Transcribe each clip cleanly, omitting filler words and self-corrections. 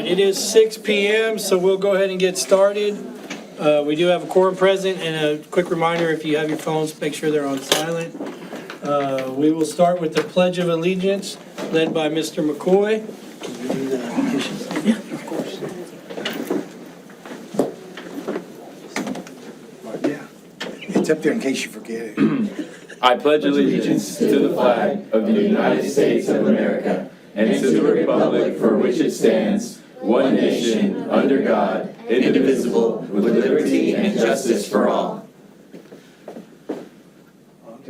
It is 6 p.m., so we'll go ahead and get started. We do have a quorum present, and a quick reminder, if you have your phones, make sure they're on silent. We will start with the Pledge of Allegiance, led by Mr. McCoy. Can you do the officials? Yeah, of course. Yeah, it's up there in case you forget it. I pledge allegiance to the flag of the United States of America and to the republic for which it stands, one nation, under God, indivisible, with liberty and justice for all.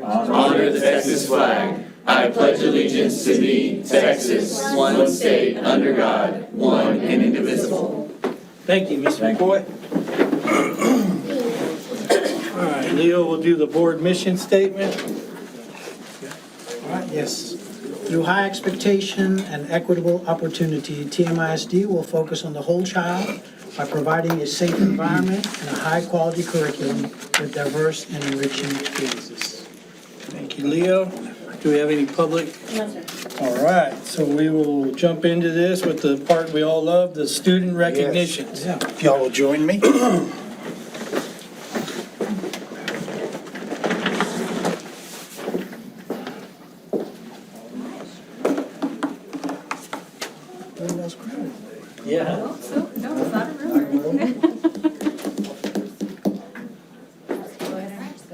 Honor the Texas flag. I pledge allegiance to thee, Texas, one state, under God, one and indivisible. Thank you, Mr. McCoy. All right, Leo will do the board mission statement. All right, yes. Through high expectation and equitable opportunity, TMISD will focus on the whole child by providing a safe environment and a high-quality curriculum with diverse and enriching experiences. Thank you, Leo. Do we have any public? No, sir. All right, so we will jump into this with the part we all love, the student recognitions. Yeah. If y'all will join me. Yeah. No, it's not a rumor.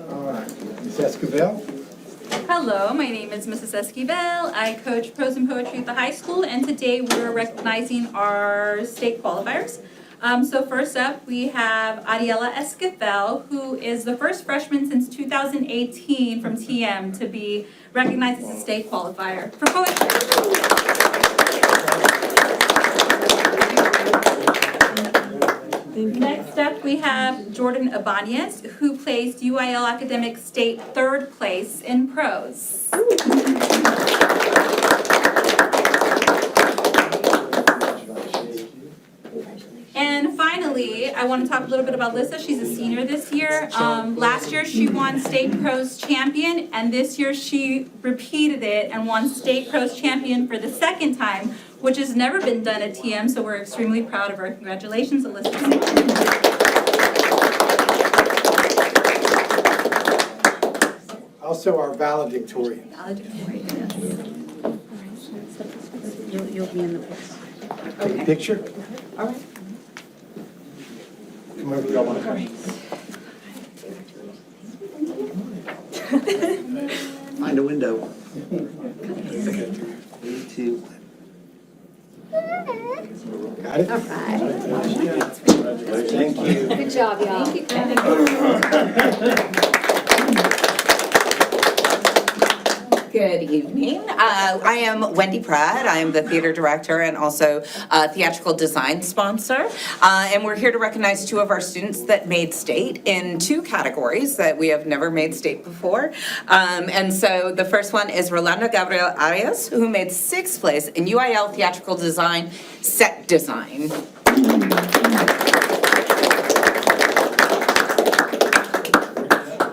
All right, Ms. Esquivel. Hello, my name is Mrs. Esquivel. I coach prose and poetry at the high school, and today we're recognizing our state qualifiers. So first up, we have Ariela Esquivel, who is the first freshman since 2018 from TM to be recognized as a state qualifier for poetry. Next up, we have Jordan Ibanez, who placed UIL Academic State third place in prose. And finally, I want to talk a little bit about Lissa. She's a senior this year. Last year, she won State Prose Champion, and this year she repeated it and won State Prose Champion for the second time, which has never been done at TM, so we're extremely proud of her. Congratulations, Alyssa. Also our valedictorian. You'll be in the picture. Take a picture. All right. Come over, y'all want to come? Find a window. 3, 2, 1. Got it? Thank you. Good job, y'all. Good evening. I am Wendy Pratt. I am the theater director and also theatrical design sponsor. And we're here to recognize two of our students that made state in two categories that we have never made state before. And so the first one is Rolando Gabriel Arias, who made 6th place in UIL theatrical design, set design.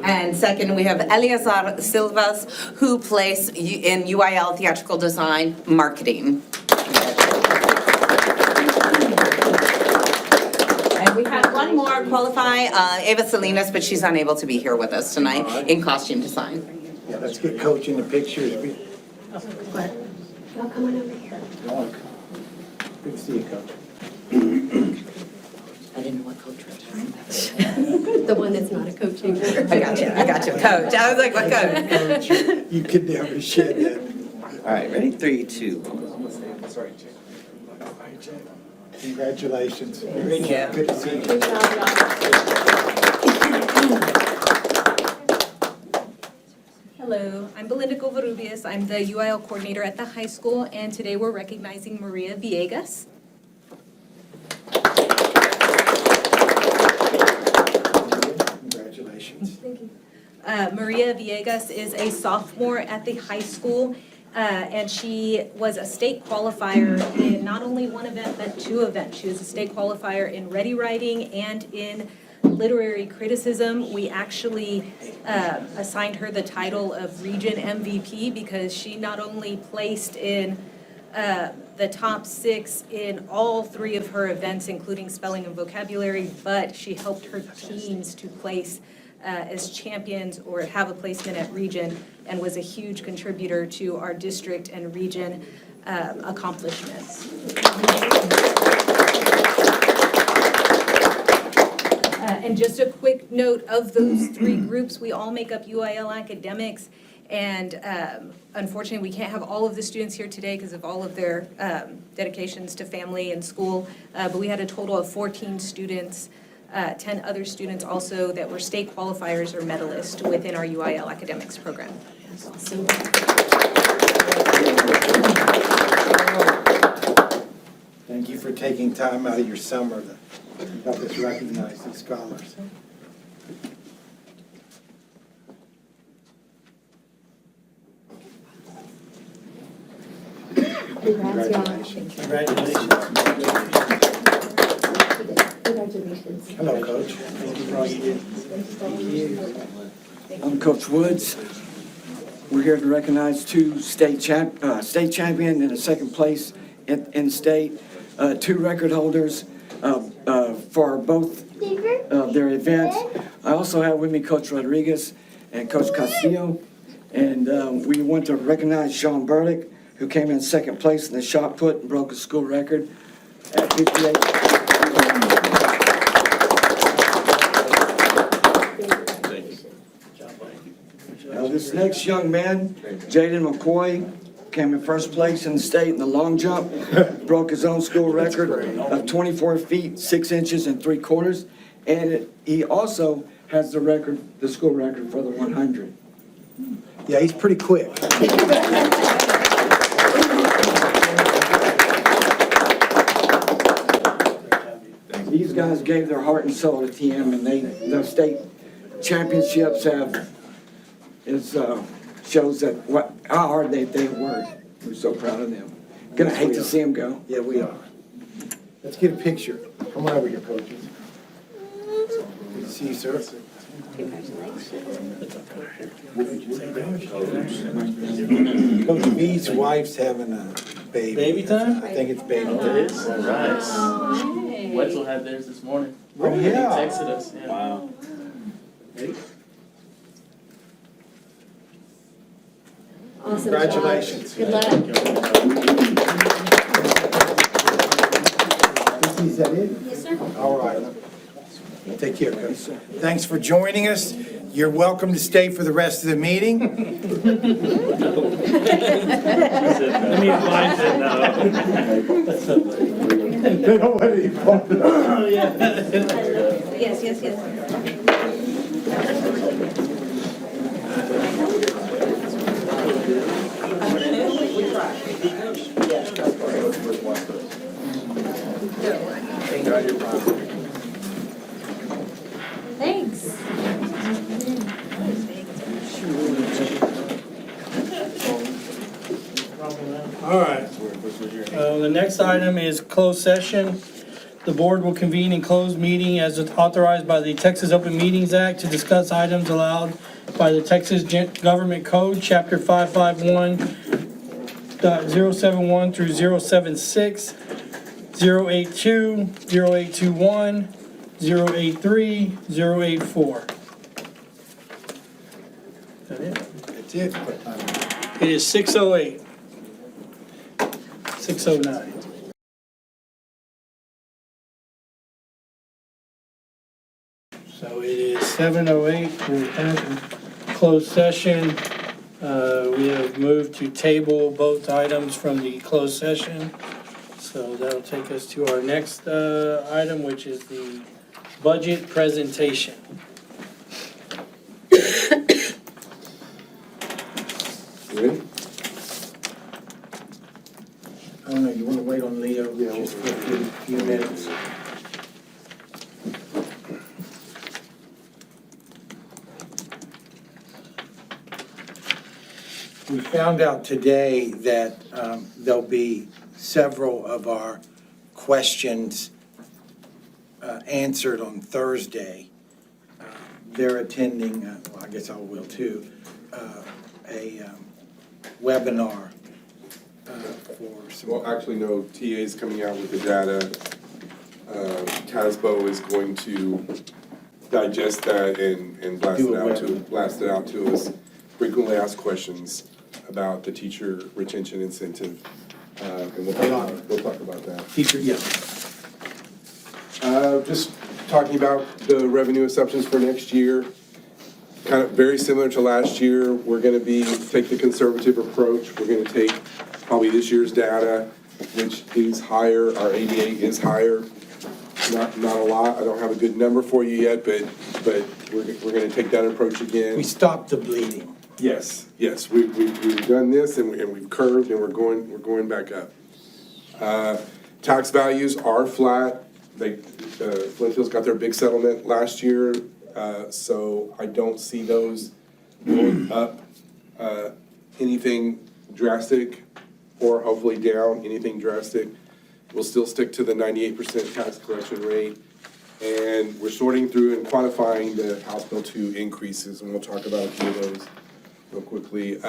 And second, we have Eleazar Silvas, who placed in UIL Theatrical Design Marketing. And we had one more qualify, Ava Salinas, but she's unable to be here with us tonight in costume design. Yeah, let's get Coach in the pictures. Y'all come on over here. Good to see you, Coach. I didn't know what coach was. The one that's not a coach anymore. I got you, coach. I was like, what coach? Coach, you could never shed that. All right, ready? 3, 2, 1. Sorry, Jay. Congratulations. Thank you. Good to see you. Good job, y'all. Hello, I'm Belinda Covarrubias. I'm the UIL coordinator at the high school, and today we're recognizing Maria Villegas. Congratulations. Thank you. Maria Villegas is a sophomore at the high school, and she was a state qualifier in not only one event, but 2 events. She was a state qualifier in ready writing and in literary criticism. We actually assigned her the title of Region MVP because she not only placed in the top 6 in all 3 of her events, including spelling and vocabulary, but she helped her teams to place as champions or have a placement at region, and was a huge contributor to our district and region accomplishments. And just a quick note, of those 3 groups, we all make up UIL Academics. And unfortunately, we can't have all of the students here today because of all of their dedications to family and school. But we had a total of 14 students, 10 other students also that were state qualifiers or medalists within our UIL Academics program. Thank you for taking time out of your summer to help us recognize these scholars. Congrats, y'all. Congratulations. Congratulations. Congratulations. Hello, Coach. Thank you for all you did. I'm Coach Woods. We're here to recognize 2 state champion and a second place in state, 2 record holders for both their events. I also have with me Coach Rodriguez and Coach Castillo. And we want to recognize Sean Burdick, who came in second place in the shot put and broke a school record at 58. This next young man, Jaden McCoy, came in first place in the state in the long jump, broke his own school record of 24 feet, 6 inches and 3/4. And he also has the school record for the 100. Yeah, he's pretty quick. These guys gave their heart and soul to TM, and the state championships shows that how hard they worked. We're so proud of them. Gonna hate to see them go. Yeah, we are. Let's get a picture. Come on over here, coaches. Good to see you, sir. Coach B's wife's having a baby. Baby time? I think it's baby It time. is? All right. Wetzel had theirs this morning. Oh, He yeah. texted us, yeah. Wow. Awesome. Congratulations. Good luck. Is that it? Yes, sir. All right. Take care, Coach. Thanks for joining us. You're welcome to stay for the rest of the meeting. Let me advise you They don't want any part of it. Yes, yes, yes. Thanks. All right. The next item is closed session. The board will convene in closed meeting as authorized by the Texas Open Meetings Act to discuss items allowed by the Texas Government Code, Chapter 551.071 through 076, 082, 0821, 083, 084. Is that it? That's it. It is 6:08. 6:09. So it is 7:08. We're back in closed session. We have moved to table both items from the closed session. So that'll take us to our next item, which is the budget presentation. Ready? I don't know, you want to wait on Leo just for a few minutes? We found out today that there'll be several of our questions answered on Thursday. They're attending, well, I guess I will too, a webinar for some. Well, actually, no, TA's coming out with the data. TASBO is going to digest that and blast it out to us. Frequently asked questions about the teacher retention incentive, and we'll talk about that. Teacher, yeah. Just talking about the revenue assumptions for next year, kind of very similar to last year. We're gonna take the conservative approach. We're gonna take probably this year's data, which is higher. Our ADA is higher. Not a lot. I don't have a good number for you yet, but we're gonna take that approach again. We stopped the bleeding. Yes, we've done this and we've curved and we're going back up. Tax values are flat. Flint Hills got their big settlement last year, so I don't see those going up anything drastic, or hopefully down anything drastic. We'll still stick to the 98% tax collection rate. And we're sorting through and quantifying the House Bill 2 increases, and we'll talk about a few of those real quickly.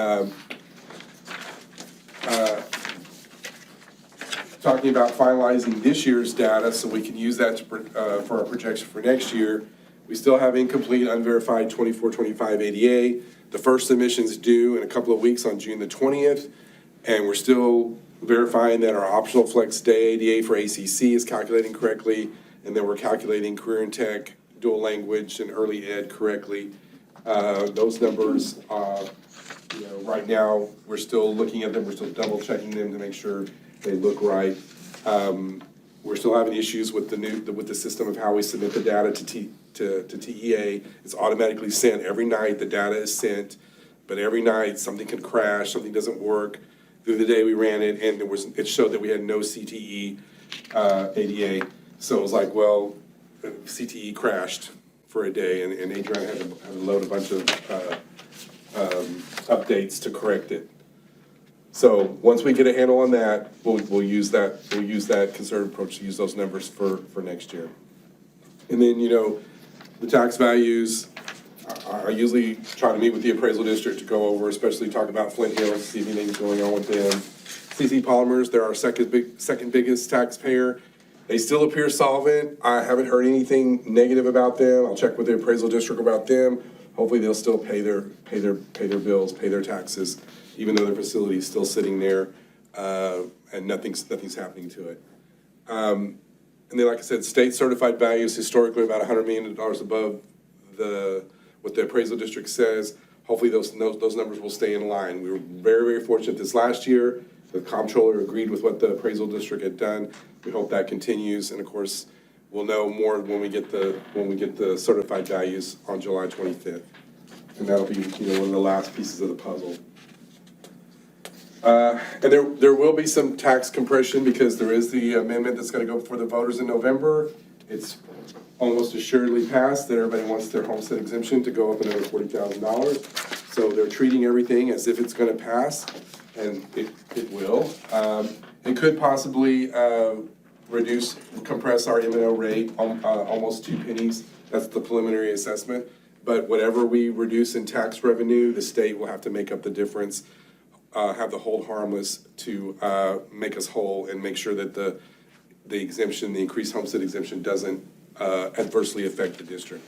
Talking about finalizing this year's data so we can use that for our projection for next year. We still have incomplete, unverified 24-25 ADA. The first submission's due in a couple of weeks on June the 20th, and we're still verifying that our optional flex day ADA for ACC is calculating correctly, and then we're calculating career and tech, dual language, and early ed correctly. Those numbers, right now, we're still looking at them, we're still double checking them to make sure they look right. We're still having issues with the system of how we submit the data to TEA. It's automatically sent every night. The data is sent, but every night something can crash, something doesn't work. Through the day we ran it, and it showed that we had no CTE ADA. So it was like, well, CTE crashed for a day, and Adrian had to load a bunch of updates to correct it. So once we get a handle on that, we'll use that conservative approach to use those numbers for next year. And then, the tax values, I usually try to meet with the appraisal district to go over, especially talk about Flint Hills, see if anything's going on with them. CC Polymers, they're our second biggest taxpayer. They still appear solvent. I haven't heard anything negative about them. I'll check with the appraisal district about them. Hopefully they'll still pay their bills, pay their taxes, even though their facility is still sitting there, and nothing's happening to it. And then, like I said, state certified values historically about $100 million above what the appraisal district says. Hopefully those numbers will stay in line. We were very, very fortunate this last year. The comptroller agreed with what the appraisal district had done. We hope that continues, and of course, we'll know more when we get the certified values on July 25th. And that'll be, one of the last pieces of the puzzle. And there will be some tax compression because there is the amendment that's gonna go before the voters in November. It's almost assuredly passed that everybody wants their homestead exemption to go up another $40,000. So they're treating everything as if it's gonna pass, and it will. It could possibly compress our M&O rate almost 2 pennies. That's the preliminary assessment. But whatever we reduce in tax revenue, the state will have to make up the difference, have the hold harmless to make us whole and make sure that the exemption, the increased homestead exemption doesn't adversely affect the district.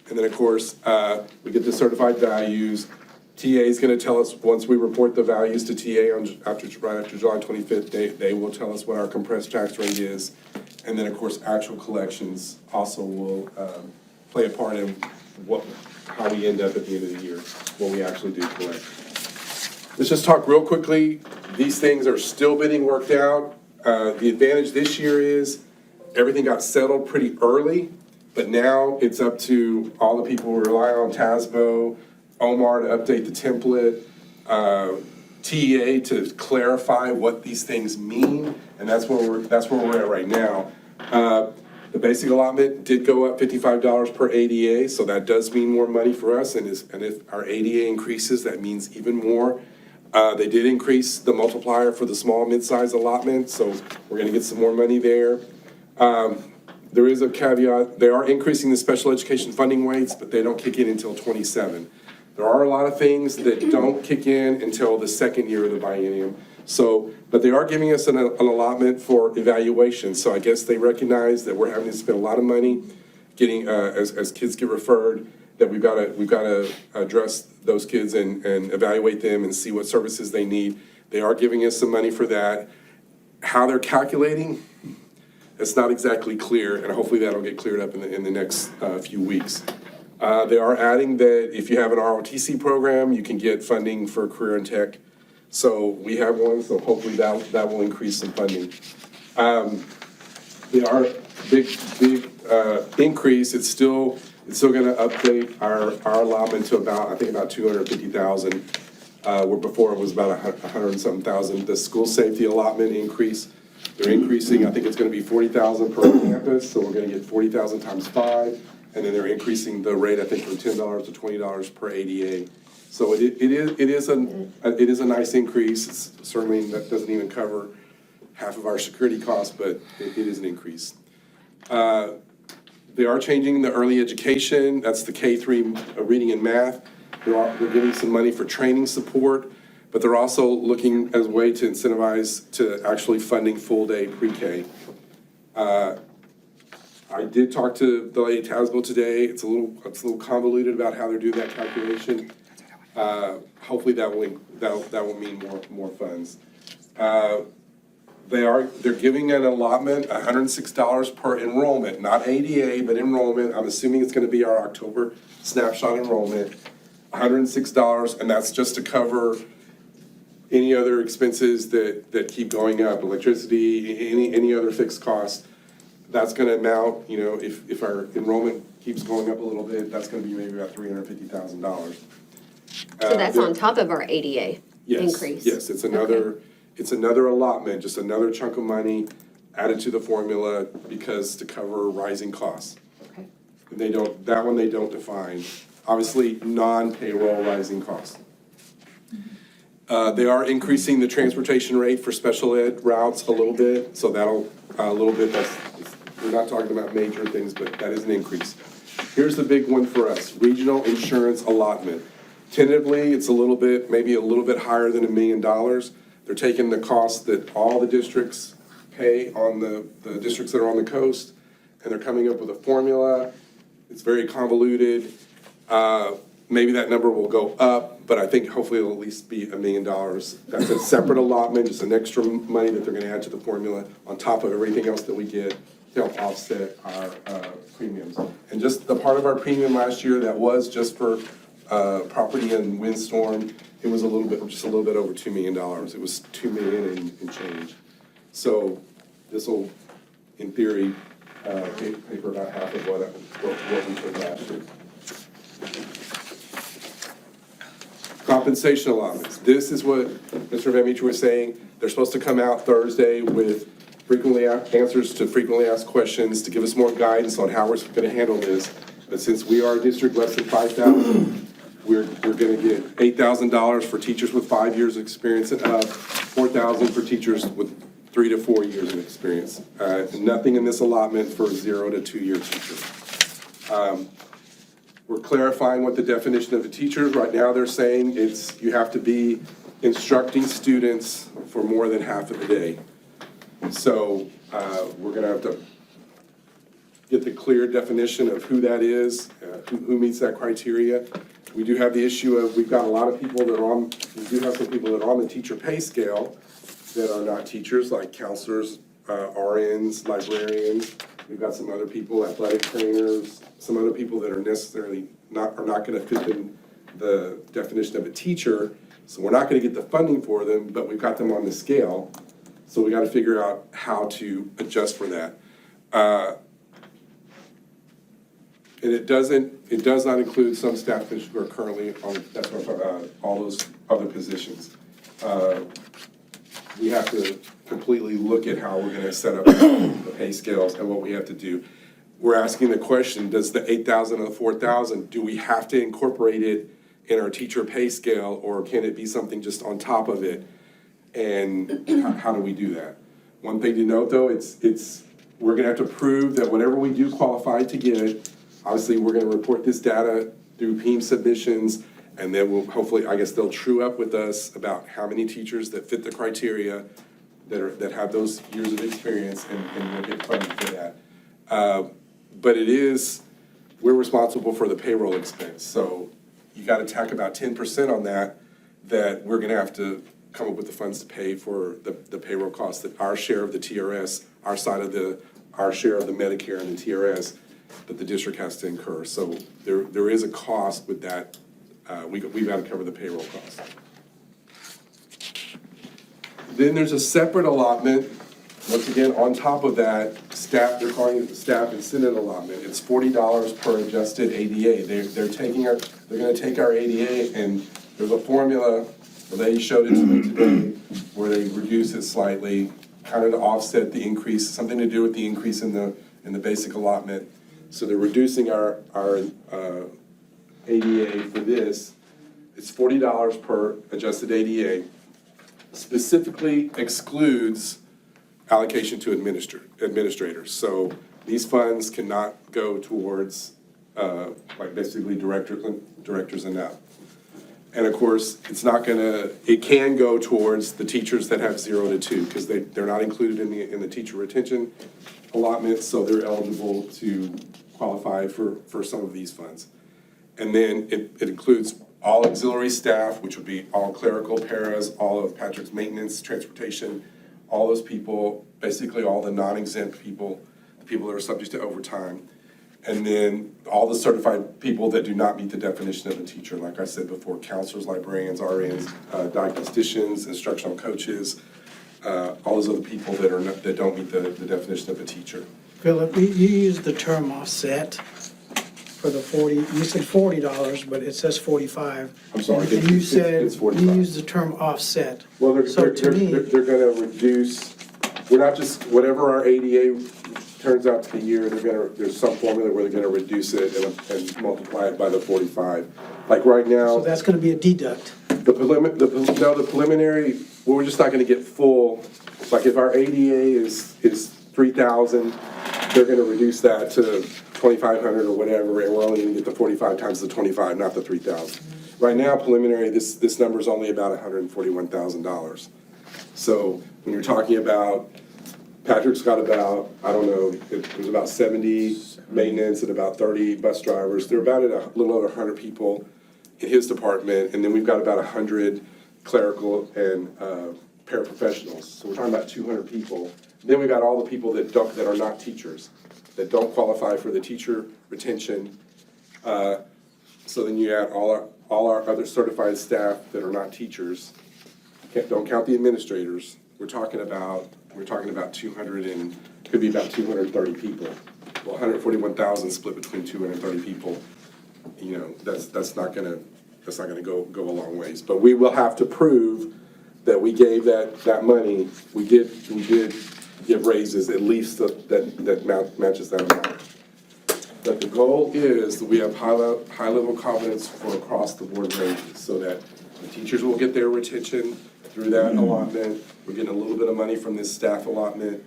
And then, of course, we get the certified values. TA is gonna tell us, once we report the values to TA right after July 25th, they will tell us what our compressed tax rate is. And then, of course, actual collections also will play a part in how we end up at the end of the year, what we actually do collect. Let's just talk real quickly. These things are still being worked out. The advantage this year is everything got settled pretty early, but now it's up to all the people who rely on TASBO, Omar to update the template, TEA to clarify what these things mean, and that's where we're at right now. The basic allotment did go up $55 per ADA, so that does mean more money for us, and if our ADA increases, that means even more. They did increase the multiplier for the small mid-size allotment, so we're gonna get some more money there. There is a caveat, they are increasing the special education funding rates, but they don't kick in until 27. There are a lot of things that don't kick in until the second year of the biennium. So, but they are giving us an allotment for evaluation, so I guess they recognize that we're having to spend a lot of money getting, as kids get referred, that we've gotta address those kids and evaluate them and see what services they need. They are giving us some money for that. How they're calculating, it's not exactly clear, and hopefully that'll get cleared up in the next few weeks. They are adding that if you have an ROTC program, you can get funding for career and tech. So we have one, so hopefully that will increase some funding. They are big increase. It's still gonna update our allotment to about, I think about 250,000. Where before it was about 100 and something thousand. The school safety allotment increase, they're increasing, I think it's gonna be 40,000 per campus, so we're gonna get 40,000 times 5, and then they're increasing the rate, I think, from $10 to $20 per ADA. So it is a nice increase. It's certainly, that doesn't even cover half of our security costs, but it is an increase. They are changing the early education, that's the K-3 reading and math. They're getting some money for training support, but they're also looking as a way to incentivize to actually funding full-day pre-K. I did talk to the lady at Tazewell today. It's a little convoluted about how they're doing that calculation. Hopefully that will mean more funds. They're giving an allotment, $106 per enrollment, not ADA, but enrollment. I'm assuming it's gonna be our October snapshot enrollment. $106, and that's just to cover any other expenses that keep going up, electricity, any other fixed costs. That's gonna amount, you know, if our enrollment keeps going up a little bit, that's gonna be maybe about $350,000. So that's on top of our ADA increase? Yes, it's another allotment, just another chunk of money added to the formula to cover rising costs. Okay. And they don't define. Obviously, non-payroll rising costs. They are increasing the transportation rate for special ed routes a little bit, so that'll, we're not talking about major things, but that is an increase. Here's the big one for us, regional insurance allotment. Tentatively, it's maybe a little bit higher than $1 million. They're taking the cost that all the districts pay on the districts that are on the coast, and they're coming up with a formula. It's very convoluted. Maybe that number will go up, but I think hopefully it'll at least be $1 million. That's a separate allotment, just an extra money that they're gonna add to the formula on top of everything else that we get to help offset our premiums. And just the part of our premium last year that was just for property and windstorm, it was just a little bit over $2 million. It was $2 million and change. So this will, in theory, pay for about half of what we took last year. Compensation allotments. This is what Mr. Van Meter was saying. They're supposed to come out Thursday with answers to frequently asked questions to give us more guidance on how we're gonna handle this. But since we are a district less than 5,000, we're gonna get $8,000 for teachers with 5 years of experience and up, $4,000 for teachers with 3 to 4 years of experience. Nothing in this allotment for 0 to 2 year teachers. We're clarifying what the definition of a teacher is. Right now, they're saying you have to be instructing students for more than half of the day. So we're gonna have to get the clear definition of who that is, who meets that criteria. We do have the issue of, we've got a lot of people that are on, we do have some people that are on the teacher pay scale that are not teachers, like counselors, RNs, librarians. We've got some other people, athletic trainers, some other people that are not gonna fit in the definition of a teacher. So we're not gonna get the funding for them, but we've got them on the scale. So we gotta figure out how to adjust for that. And it does not include some staff positions who are currently on, that's what I'm talking about, all those other positions. We have to completely look at how we're gonna set up the pay scales and what we have to do. We're asking the question, does the 8,000 or the 4,000, do we have to incorporate it in our teacher pay scale, or can it be something just on top of it? And how do we do that? One thing to note though, we're gonna have to prove that whatever we do qualify to get, obviously we're gonna report this data through PEEM submissions, And then we'll, hopefully, I guess they'll true up with us about how many teachers that fit the criteria that have those years of experience, and we'll get funded for that. But we're responsible for the payroll expense, so you gotta tack about 10% on that we're gonna have to come up with the funds to pay for the payroll costs, that our share of the TRS, our share of the Medicare and the TRS, that the district has to incur. So there is a cost with that. We've got to cover the payroll costs. Then there's a separate allotment, once again, on top of that, staff, they're calling it the staff and Senate allotment. It's $40 per adjusted ADA. They're gonna take our ADA, and there's a formula, the lady showed it to me today, where they reduce it slightly, kind of to offset the increase, something to do with the increase in the basic allotment. So they're reducing our ADA for this. It's $40 per adjusted ADA. Specifically excludes allocation to administrators. So these funds cannot go towards, like basically directors and up. And of course, it can go towards the teachers that have 0 to 2, because they're not included in the teacher retention allotment, so they're eligible to qualify for some of these funds. And then it includes all auxiliary staff, which would be all clerical paras, all of Patrick's maintenance, transportation, all those people, basically all the non-exempt people, the people that are subject to overtime. And then all the certified people that do not meet the definition of a teacher, like I said before, counselors, librarians, RNs, diagnosticians, instructional coaches, all those other people that don't meet the definition of a teacher. Philip, you used the term offset for the 40, you said $40, but it says 45. I'm sorry, And you said, it's 45. you used the term offset. Well, So to me, they're gonna reduce, we're not just, whatever our ADA turns out to be year, there's some formula where they're gonna reduce it and multiply it by the 45. Like right now. so that's gonna be a deduct. The preliminary, well, we're just not gonna get full, like if our ADA is 3,000, they're gonna reduce that to 2,500 or whatever, and we're only gonna get the 45 times the 25, not the 3,000. Right now, preliminary, this number is only about $141,000. So when you're talking about, Patrick's got about, I don't know, there's about 70 maintenance and about 30 bus drivers. They're about at a little over 100 people in his department, and then we've got about 100 clerical and paraprofessionals. So we're talking about 200 people. Then we've got all the people that are not teachers, that don't qualify for the teacher retention. So then you add all our other certified staff that are not teachers. Don't count the administrators. We're talking about 200 and could be about 230 people. Well, 141,000 split between 230 people. You know, that's not gonna go a long ways. But we will have to prove that we gave that money. We did give raises at least that matches that amount. But the goal is that we have high level confidence for across the board ranges, so that the teachers will get their retention through that allotment. We're getting a little bit of money from this staff allotment,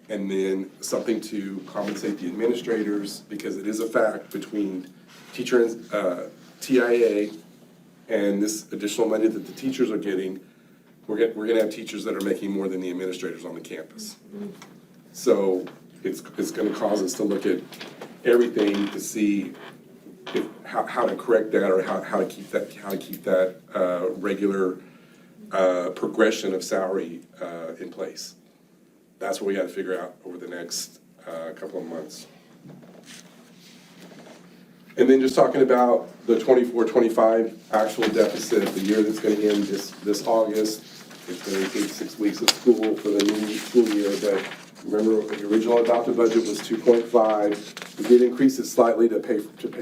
and then something to compensate the administrators, because it is a fact between teacher and TIA and this additional money that the teachers are getting, we're gonna have teachers that are making more than the administrators on the campus. So it's gonna cause us to look at everything to see how to correct that, or how to keep that regular progression of salary in place. That's what we got to figure out over the next couple of months. And then just talking about the 24-25 actual deficit, the year that's going to end this August. It's going to include 6 weeks of school for the new school year, but remember the original adopted budget was 2.5. We did increase it slightly to pay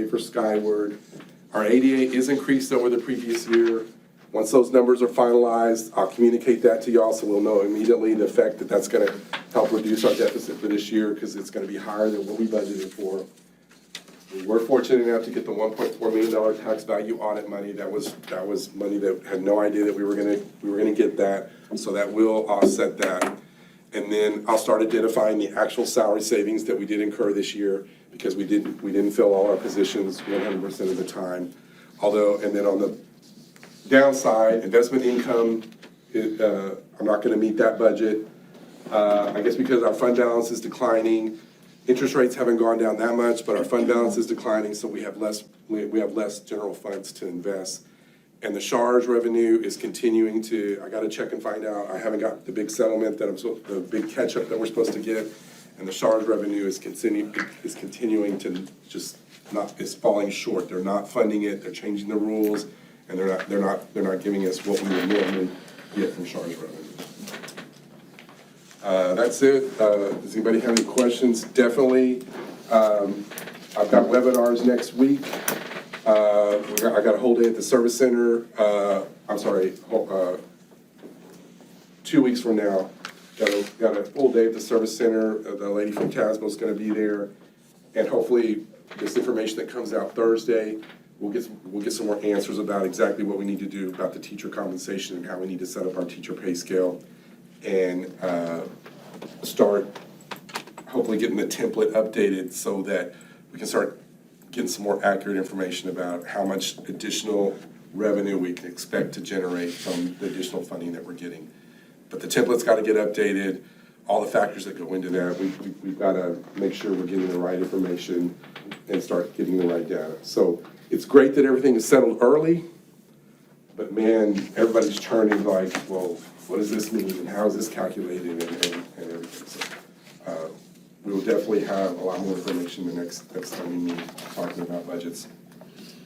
for Skyward. Our ADA is increased over the previous year. Once those numbers are finalized, I'll communicate that to y'all, so we'll know immediately the effect that that's gonna help reduce our deficit for this year, because it's gonna be higher than what we budgeted for. We were fortunate enough to get the $1.4 million tax value audit money. That was money that had no idea that we were gonna get that, so that will offset that. And then I'll start identifying the actual salary savings that we did incur this year, because we didn't fill all our positions 100% of the time. Although, and then on Downside, investment income, I'm not gonna meet that budget. I guess because our fund balance is declining, interest rates haven't gone down that much, but our fund balance is declining, so we have less general funds to invest. And the SHARS revenue is continuing to, I gotta check and find out, I haven't got the big settlement the big catch-up that we're supposed to get. And the SHARS revenue is continuing to just is falling short. They're not funding it, they're changing the rules, and they're not giving us what we would normally get from SHARS revenue. That's it. Does anybody have any questions? Definitely. I've got webinars next week. I got a whole day at the service center. 2 weeks from now. Got a full day at the service center. The lady from Casbo is going to be there, and hopefully this information that comes out Thursday, we'll get some more answers about exactly what we need to do about the teacher compensation and how we need to set up our teacher pay scale, and start hopefully getting the template updated so that we can start getting some more accurate information about how much additional revenue we can expect to generate from the additional funding that we're getting. But the template's got to get updated, all the factors that go into that. We've got to make sure we're getting the right information and start getting the right data. So it's great that everything is settled early, but man, everybody's turning like, well, what does this mean and how is this calculated and everything. So we will definitely have a lot more information the next time we meet talking about budgets.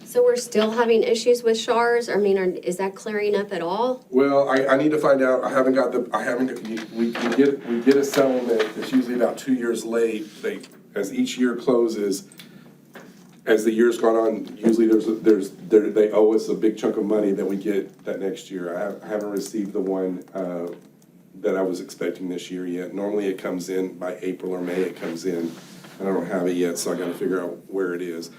So we're still having issues with SHARS? I mean, is that clearing up at all? Well, I need to find out. We get a settlement that's usually about 2 years late. As each year closes, as the year's gone on, usually they owe us a big chunk of money that we get that next year. I haven't received the one that I was expecting this year yet. Normally it comes in by April or May, it comes in, and I don't have it yet, so I gotta figure out where it is.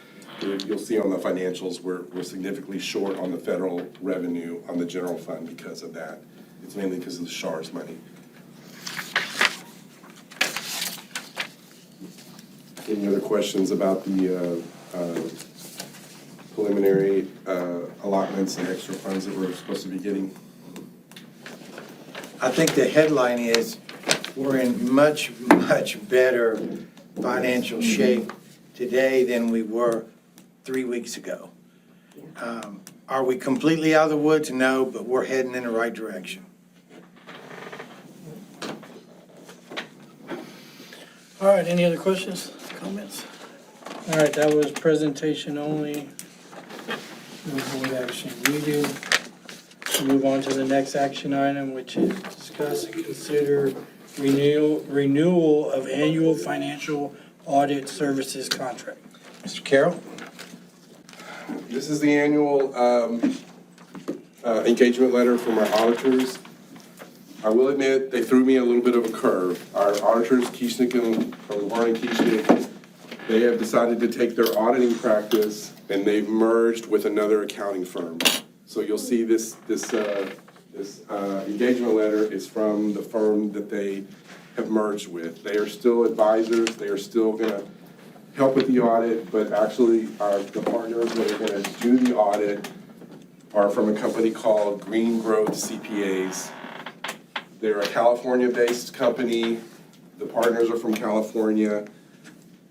You'll see on the financials, we're significantly short on the federal revenue on the general fund because of that. It's mainly because of the SHARS money. Any other questions about the preliminary allotments and extra funds that we're supposed to be getting? I think the headline is, we're in much, much better financial shape today than we were 3 weeks ago. Are we completely out of the woods? No, but we're heading in the right direction. All right, any other questions, comments? All right, that was presentation only. No board action needed. Move on to the next action item, which is discuss and consider renewal of annual financial audit services contract. Mr. Carroll? This is the annual engagement letter from our auditors. I will admit, they threw me a little bit of a curve. Our auditors, Kieschnick and Warren Kieschnick, they have decided to take their auditing practice and they've merged with another accounting firm. So you'll see this engagement letter is from the firm that they have merged with. They are still advisors. They are still gonna help with the audit, but actually the partners that are gonna do the audit are from a company called Green Growth CPAs. They're a California-based company. The partners are from California.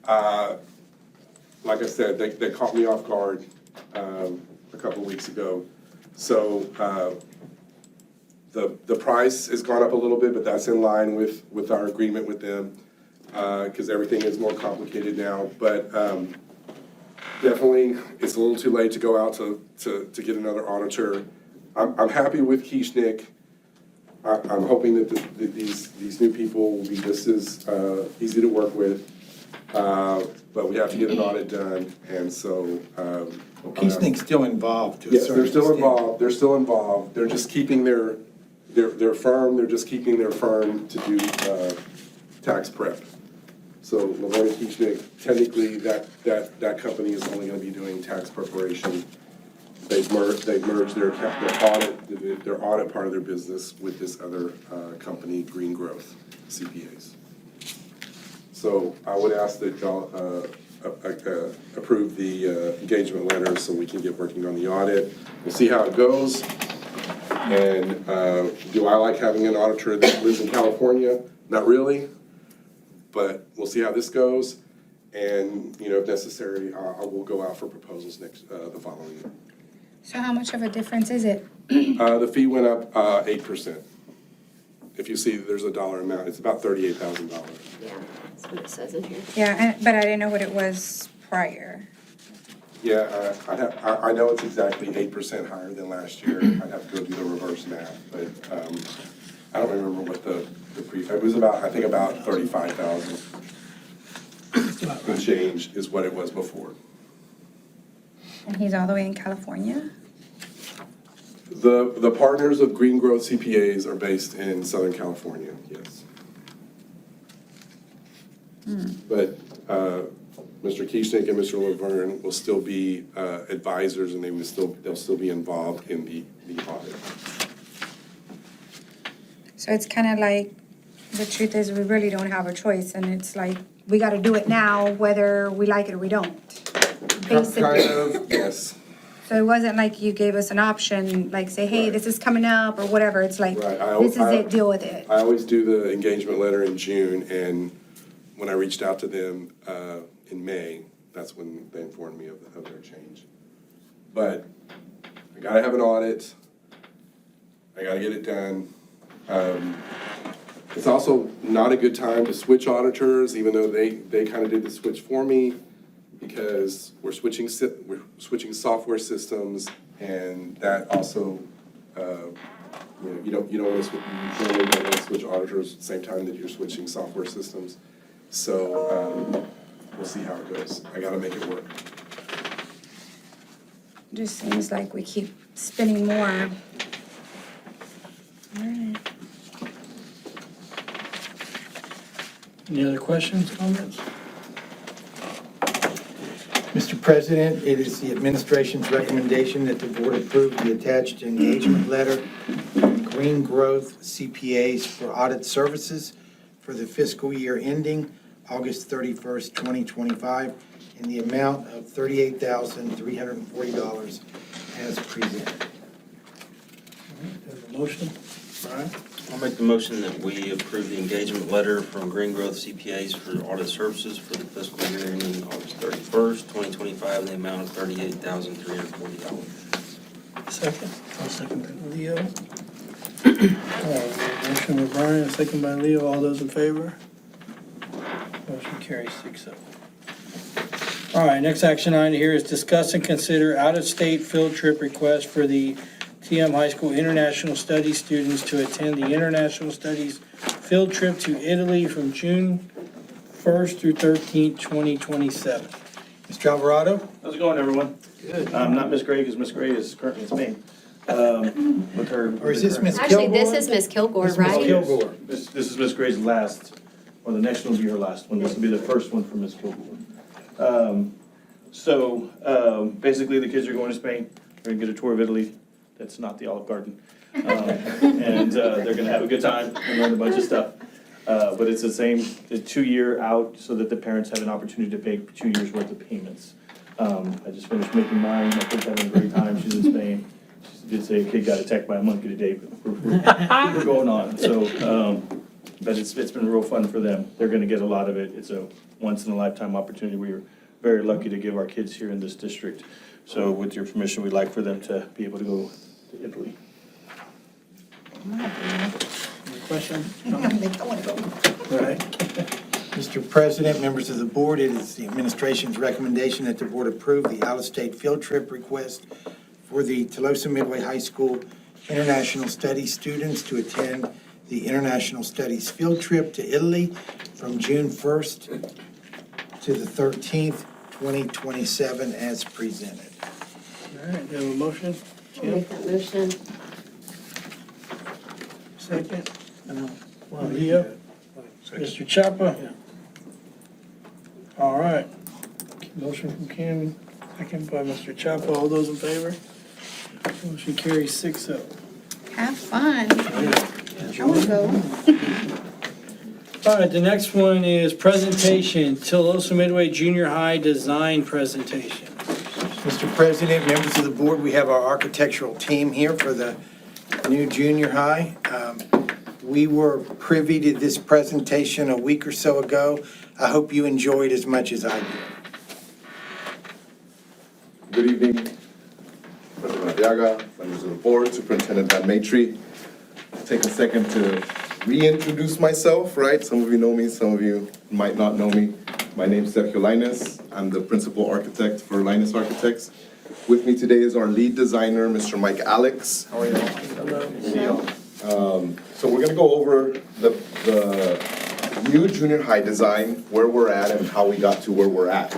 Like I said, they caught me off guard a couple of weeks ago. So the price has gone up a little bit, but that's in line with our agreement with them, because everything is more complicated now. But definitely, it's a little too late to go out to get another auditor. I'm happy with Kieschnick. I'm hoping that these new people will be just as easy to work with. But we have to get an audit done, and so. Kieschnick's still involved to a Yes, certain they're still extent. involved. They're still involved. They're just keeping their firm. They're just keeping their firm to do tax prep. So Laverne Kieschnick, technically, that company is only going to be doing tax preparation. They've merged their audit part of their business with this other company, Green Growth CPAs. So I would ask that y'all approve the engagement letter so we can get working on the audit. We'll see how it goes. And do I like having an auditor that lives in California? Not really, but we'll see how this goes. And, you know, if necessary, I will go out for proposals the following year. So how much of a difference is it? The fee went up 8%. If you see there's a dollar amount, it's about $38,000. Yeah, that's what it says in here. Yeah, but I didn't know what it was prior. Yeah, I know it's exactly 8% higher than last year. I'd have to go do the reverse math, but I don't remember what the it was about, I think about 35,000 and change is what it was before. And he's all the way in California? The partners of Green Growth CPAs are based in Southern California, yes. But Mr. Kieschnick and Mr. Laverne will still be advisors, and they'll still be involved in the audit. So it's kind of like, the truth is, we really don't have a choice, and it's like, we gotta do it now, whether we like it or we don't, basically. Kind of, yes. So it wasn't like you gave us an option, like say, hey, this is coming up, or whatever, it's like, Right. this is it, deal with it. I always do the engagement letter in June, and when I reached out to them in May, that's when they informed me of their change. But I gotta have an audit. I gotta get it done. It's also not a good time to switch auditors, even though they kind of did the switch for me, because we're switching software systems, and that also, you don't want to switch auditors at the same time that you're switching software systems. So we'll see how it goes. I gotta make it work. Just seems like we keep spending more. All right. Any other questions, comments? Mr. President, it is the administration's recommendation that the board approve the attached engagement letter from Green Growth CPAs for audit services for the fiscal year ending August 31st, 2025, in the amount of $38,340 as presented. There's a motion. Brian? I'll make the motion that we approve the engagement letter from Green Growth CPAs for audit services for the fiscal year ending August 31st, 2025, in the amount of $38,340. Second. I'll second that. Leo. Motion by Brian, a second by Leo. All those in favor? Motion carries 6-0. All right, next action item here is discuss and consider out-of-state field trip request for the TM High School International Studies students to attend the International Studies field trip to Italy from June 1st through 13th, 2027. Mr. Alvarado? How's it going, everyone? Good. Not Miss Gray, because Miss Gray is currently in Spain. With her. Or is this Ms. Actually, Kilgore? this is Miss Kilgore, This is Ms. right? Kilgore. This is Miss Gray's last, or the next one will be her last one. This will be the first one for Miss Kilgore. Basically, the kids are going to Spain. They're gonna get a tour of Italy. That's not the Olive Garden. And they're gonna have a good time and learn a bunch of stuff. But it's the same, the 2-year out, so that the parents have an opportunity to pay 2 years' worth of payments. I just finished making mine. My kid's having a great time. She's in Spain. She did say a kid got attacked by a monkey today, but we're going on. So, but it's been real fun for them. They're gonna get a lot of it. It's a once-in-a-lifetime opportunity. We are very lucky to give our kids here in this district. So with your permission, we'd like for them to be able to go to Italy. Any questions? I wanna go. All right. Mr. President, members of the board, it is the administration's recommendation that the board approve the out-of-state field trip request for the Tolosa Midway High School International Studies students to attend the International Studies field trip to Italy from June 1st to the 13th, 2027, as presented. All right, do you have a motion? I'll make that motion. Second? Leo? Mr. Chapa? All right. Motion from Kim, second by Mr. Chapa. All those in favor? Motion carries 6-0. Have fun. I wanna go. All right, the next one is presentation, Tolosa Midway Junior High Design Presentation. Mr. President, members of the board, we have our architectural team here for the new junior high. We were privy to this presentation a week or so ago. I hope you enjoyed as much as I did. Good evening, President Arriaga, members of the board, Superintendent Van Matry. Take a second to reintroduce myself, right? Some of you know me, some of you might not know me. My name's Sergio Lainez. I'm the principal architect for Lainez Architects. With me today is our lead designer, Mr. Mike Alex. How are you? Hello. So we're gonna go over the new junior high design, where we're at and how we got to where we're at.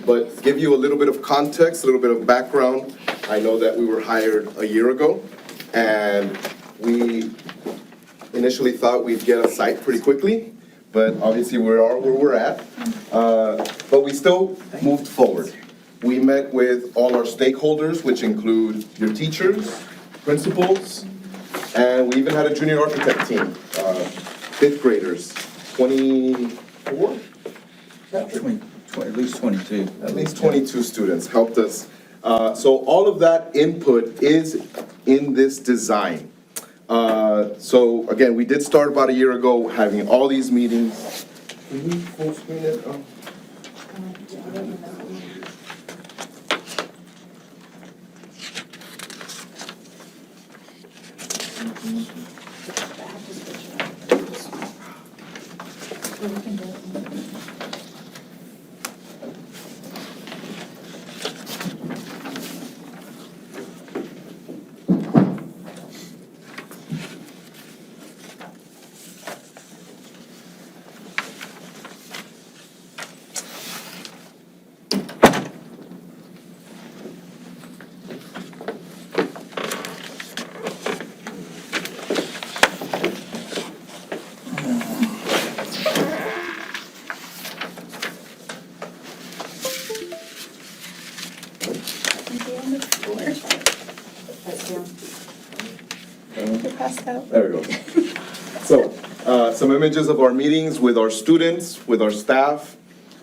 But to give you a little bit of context, a little bit of background, I know that we were hired a year ago, and we initially thought we'd get a site pretty quickly, but obviously we are where we're at. But we still moved forward. We met with all our stakeholders, which include your teachers, principals, and we even had a junior architect team, fifth graders, 24? At least 22. At least 22 students helped us. So all of that input is in this design. So again, we did start about a year ago having all these meetings. Can we full screen it? There we go. So, some images of our meetings with our students, with our staff,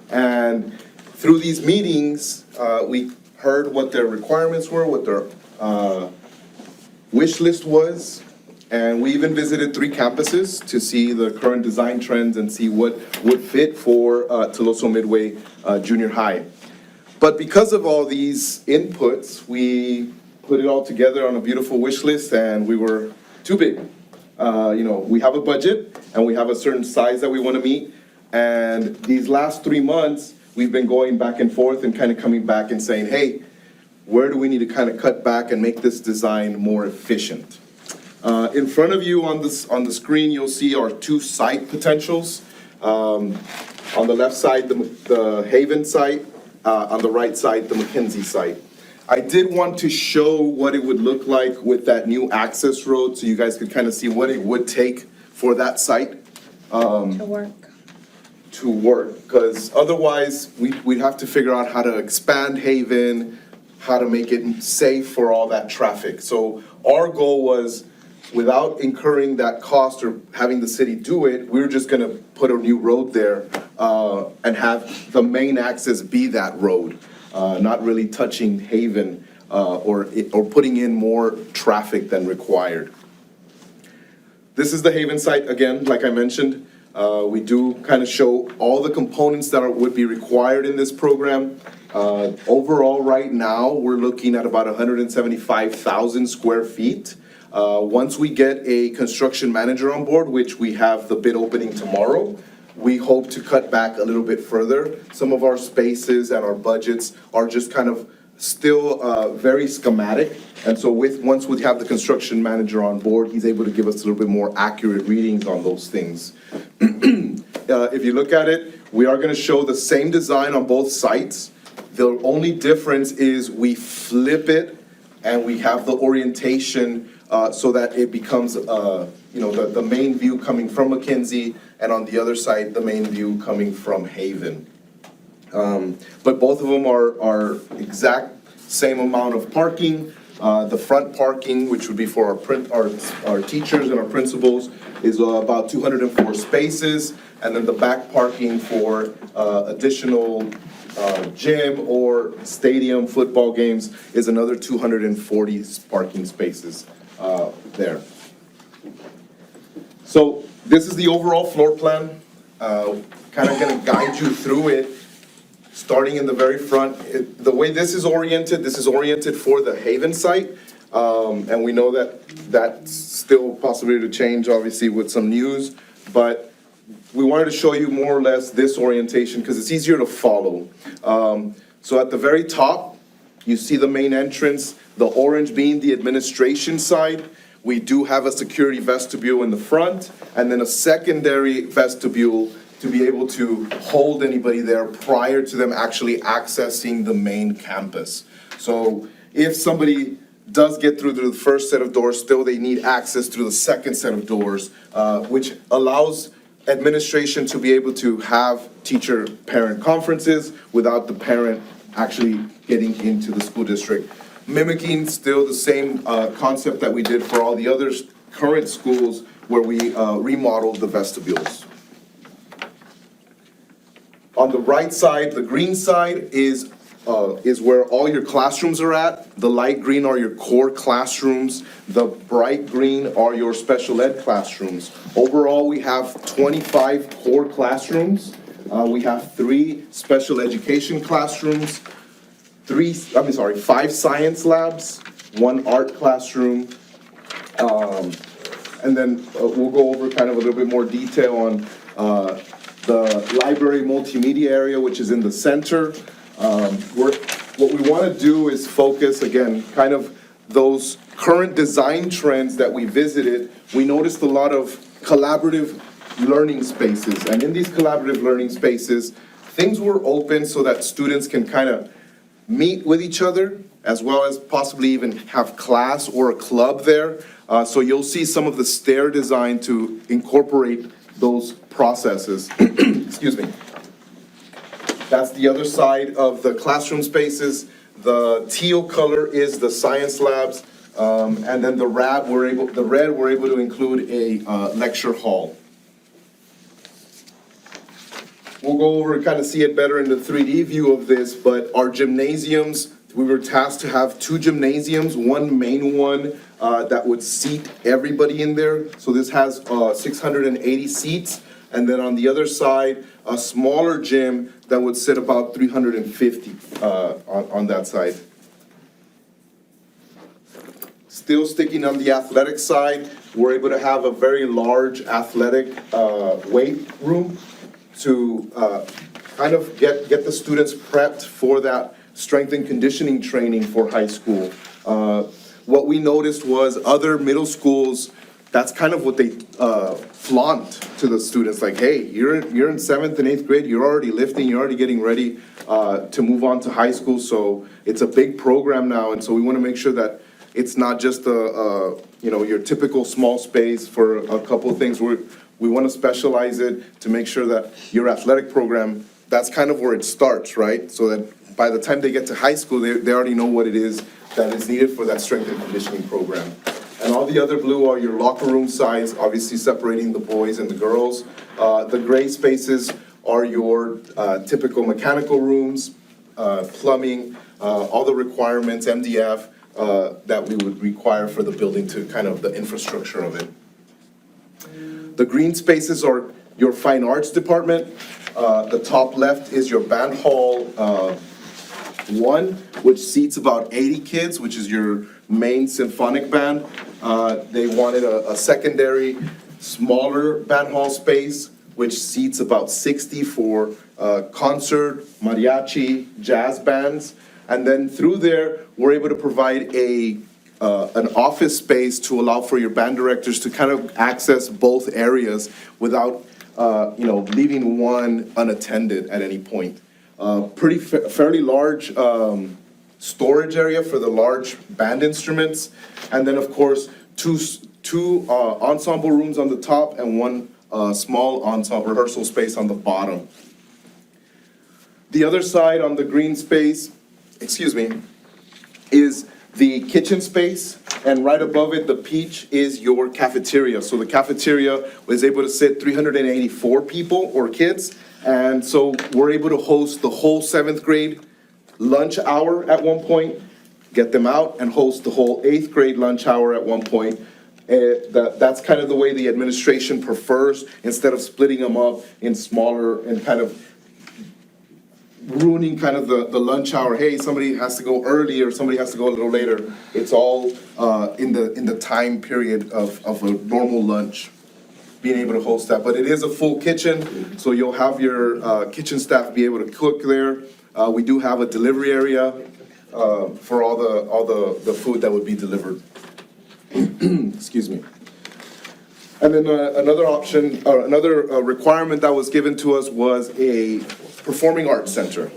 and through these meetings, we heard what their requirements were, what their wish list was, and we even visited 3 campuses to see the current design trends and see what would fit for Toloso Midway Junior High. But because of all these inputs, we put it all together on a beautiful wish list, and we were too big. We have a budget and we have a certain size that we want to meet. And these last 3 months, we've been going back and forth and kind of coming back and saying, hey, where do we need to kind of cut back and make this design more efficient? In front of you on the screen, you'll see our 2 site potentials. On the left side, the Haven site. On the right side, the McKenzie site. I did want to show what it would look like with that new access road, so you guys could kind of see what it would take for that site to work. Because otherwise, we'd have to figure out how to expand Haven, how to make it safe for all that traffic. So our goal was, without incurring that cost or having the city do it, we were just gonna put a new road there and have the main access be that road. Not really touching Haven or putting in more traffic than required. This is the Haven site again, like I mentioned. We do kind of show all the components that would be required in this program. Overall, right now, we're looking at about 175,000 square feet. Once we get a construction manager on board, which we have the bid opening tomorrow, we hope to cut back a little bit further. Some of our spaces and our budgets are just kind of still very schematic. And so once we have the construction manager on board, he's able to give us a little bit more accurate readings on those things. If you look at it, we are gonna show the same design on both sites. The only difference is we flip it and we have the orientation so that it becomes, the main view coming from McKenzie, and on the other side, the main view coming from Haven. But both of them are exact same amount of parking. The front parking, which would be for our teachers and our principals, is about 204 spaces, and then the back parking for additional gym or stadium football games is another 240 parking spaces there. So this is the overall floor plan. Kind of going to guide you through it, starting in the very front. The way this is oriented for the Haven site. And we know that that's still a possibility to change, obviously, with some news. But we wanted to show you more or less this orientation because it's easier to follow. So at the very top, you see the main entrance, the orange being the administration side. We do have a security vestibule in the front, and then a secondary vestibule to be able to hold anybody there prior to them actually accessing the main campus. So if somebody does get through the first set of doors, still they need access through the second set of doors, which allows administration to be able to have teacher-parent conferences without the parent actually getting into the school district. Mimicking still the same concept that we did for all the other current schools where we remodeled the vestibules. On the right side, the green side is where all your classrooms are at. The light green are your core classrooms. The bright green are your special ed classrooms. Overall, we have 25 core classrooms. We have 3 special education classrooms, 5 science labs, 1 art classroom. And then we'll go over kind of a little bit more detail on the library multimedia area, which is in the center. What we want to do is focus, again, kind of those current design trends that we visited. We noticed a lot of collaborative learning spaces. And in these collaborative learning spaces, things were open so that students can kind of meet with each other, as well as possibly even have class or a club there. So you'll see some of the stair design to incorporate those processes. Excuse me. That's the other side of the classroom spaces. The teal color is the science labs, and then the red we're able to include a lecture hall. We'll go over and kind of see it better in the 3D view of this, but our gymnasiums, we were tasked to have 2 gymnasiums, one main one that would seat everybody in there. So this has 680 seats. And then on the other side, a smaller gym that would sit about 350 on that side. Still sticking on the athletic side, we're able to have a very large athletic weight room to kind of get the students prepped for that strength and conditioning training for high school. What we noticed was other middle schools, that's kind of what they flaunt to the students, like, hey, you're in 7th and 8th grade, you're already lifting, you're already getting ready to move on to high school, so it's a big program now, and so we want to make sure that it's not just your typical small space for a couple of things. We want to specialize it to make sure that your athletic program, that's kind of where it starts, right? So that by the time they get to high school, they already know what it is that is needed for that strength and conditioning program. And all the other blue are your locker room sides, obviously separating the boys and the girls. The gray spaces are your typical mechanical rooms, plumbing, all the requirements, MDF, that we would require for the building to kind of the infrastructure of it. The green spaces are your fine arts department. The top left is your band hall 1, which seats about 80 kids, which is your main symphonic band. They wanted a secondary, smaller band hall space, which seats about 60 for concert, mariachi, jazz bands. And then through there, we're able to provide an office space to allow for your band directors to kind of access both areas without, leaving one unattended at any point. Fairly large storage area for the large band instruments, and then of course two ensemble rooms on the top and one small ensemble rehearsal space on the bottom. The other side on the green space, is the kitchen space, and right above it, the peach, is your cafeteria. So the cafeteria was able to sit 384 people or kids, And so we're able to host the whole seventh grade lunch hour at one point, get them out and host the whole eighth grade lunch hour at one point. That's kind of the way the administration prefers, instead of splitting them up in smaller and kind of ruining kind of the lunch hour. Hey, somebody has to go early or somebody has to go a little later. It's all in the time period of a normal lunch, being able to host that. But it is a full kitchen, so you'll have your kitchen staff be able to cook there. We do have a delivery area for all the food that would be delivered. Excuse me. And then another option, or another requirement that was given to us was a performing arts center.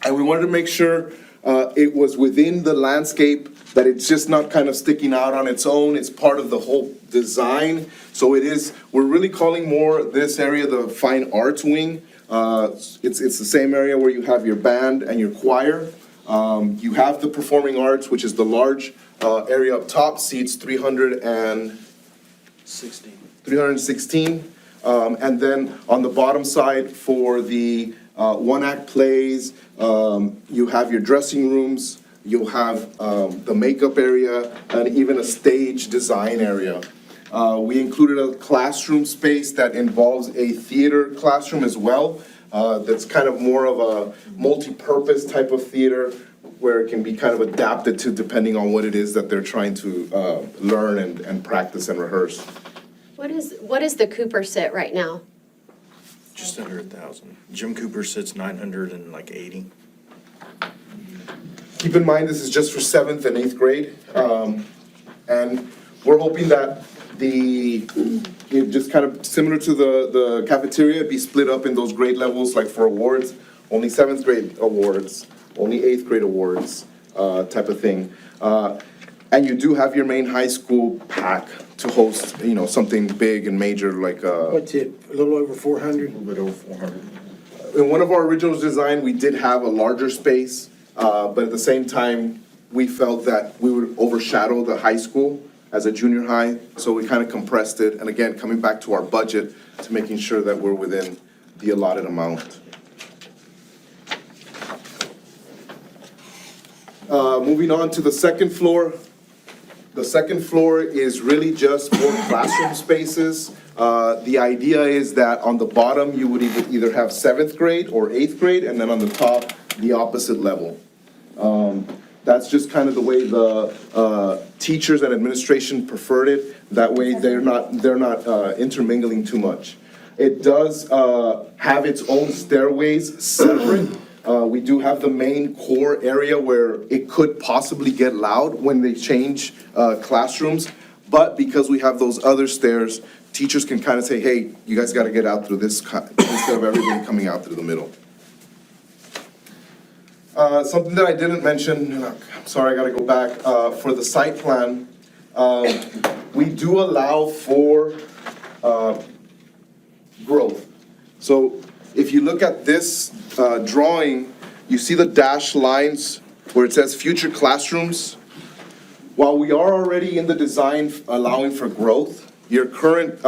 And we wanted to make sure it was within the landscape, that it's just not kind of sticking out on its own. It's part of the whole design. So it is, we're really calling more this area the fine arts wing. It's the same area where you have your band and your choir. You have the performing arts, which is the large area up top, seats 316. And then on the bottom side for the one-act plays, you have your dressing rooms, you'll have the makeup area, and even a stage design area. We included a classroom space that involves a theater classroom as well. That's kind of more of a multi-purpose type of theater, where it can be kind of adapted to depending on what it is that they're trying to learn and practice and rehearse. What is the Cooper sit right now? Just under 1,000. Jim Cooper sits 980. Keep in mind, this is just for 7th and 8th grade. And we're hoping that just kind of similar to the cafeteria, be split up in those grade levels, like for awards, only 7th grade awards, only 8th grade awards, type of thing. And you do have your main high school pack to host, something big and major like. What's it, a little over 400? A little bit over 400. In one of our original design, we did have a larger space, but at the same time, we felt that we would overshadow the high school as a junior high, so we kind of compressed it. And again, coming back to our budget, to making sure that we're within the allotted amount. Moving on to the second floor. The second floor is really just more classroom spaces. The idea is that on the bottom, you would either have 7th grade or 8th grade, and then on the top, the opposite level. That's just kind of the way the teachers and administration preferred it. That way, they're not intermingling too much. It does have its own stairways separate. We do have the main core area where it could possibly get loud when they change classrooms. But because we have those other stairs, teachers can kind of say, hey, you guys got to get out through this instead of everybody coming out through the middle. Something that I didn't mention, I'm sorry, I got to go back. For the site plan, we do allow for growth. So if you look at this drawing, you see the dashed lines where it says future classrooms. While we are already in the design allowing for growth, your current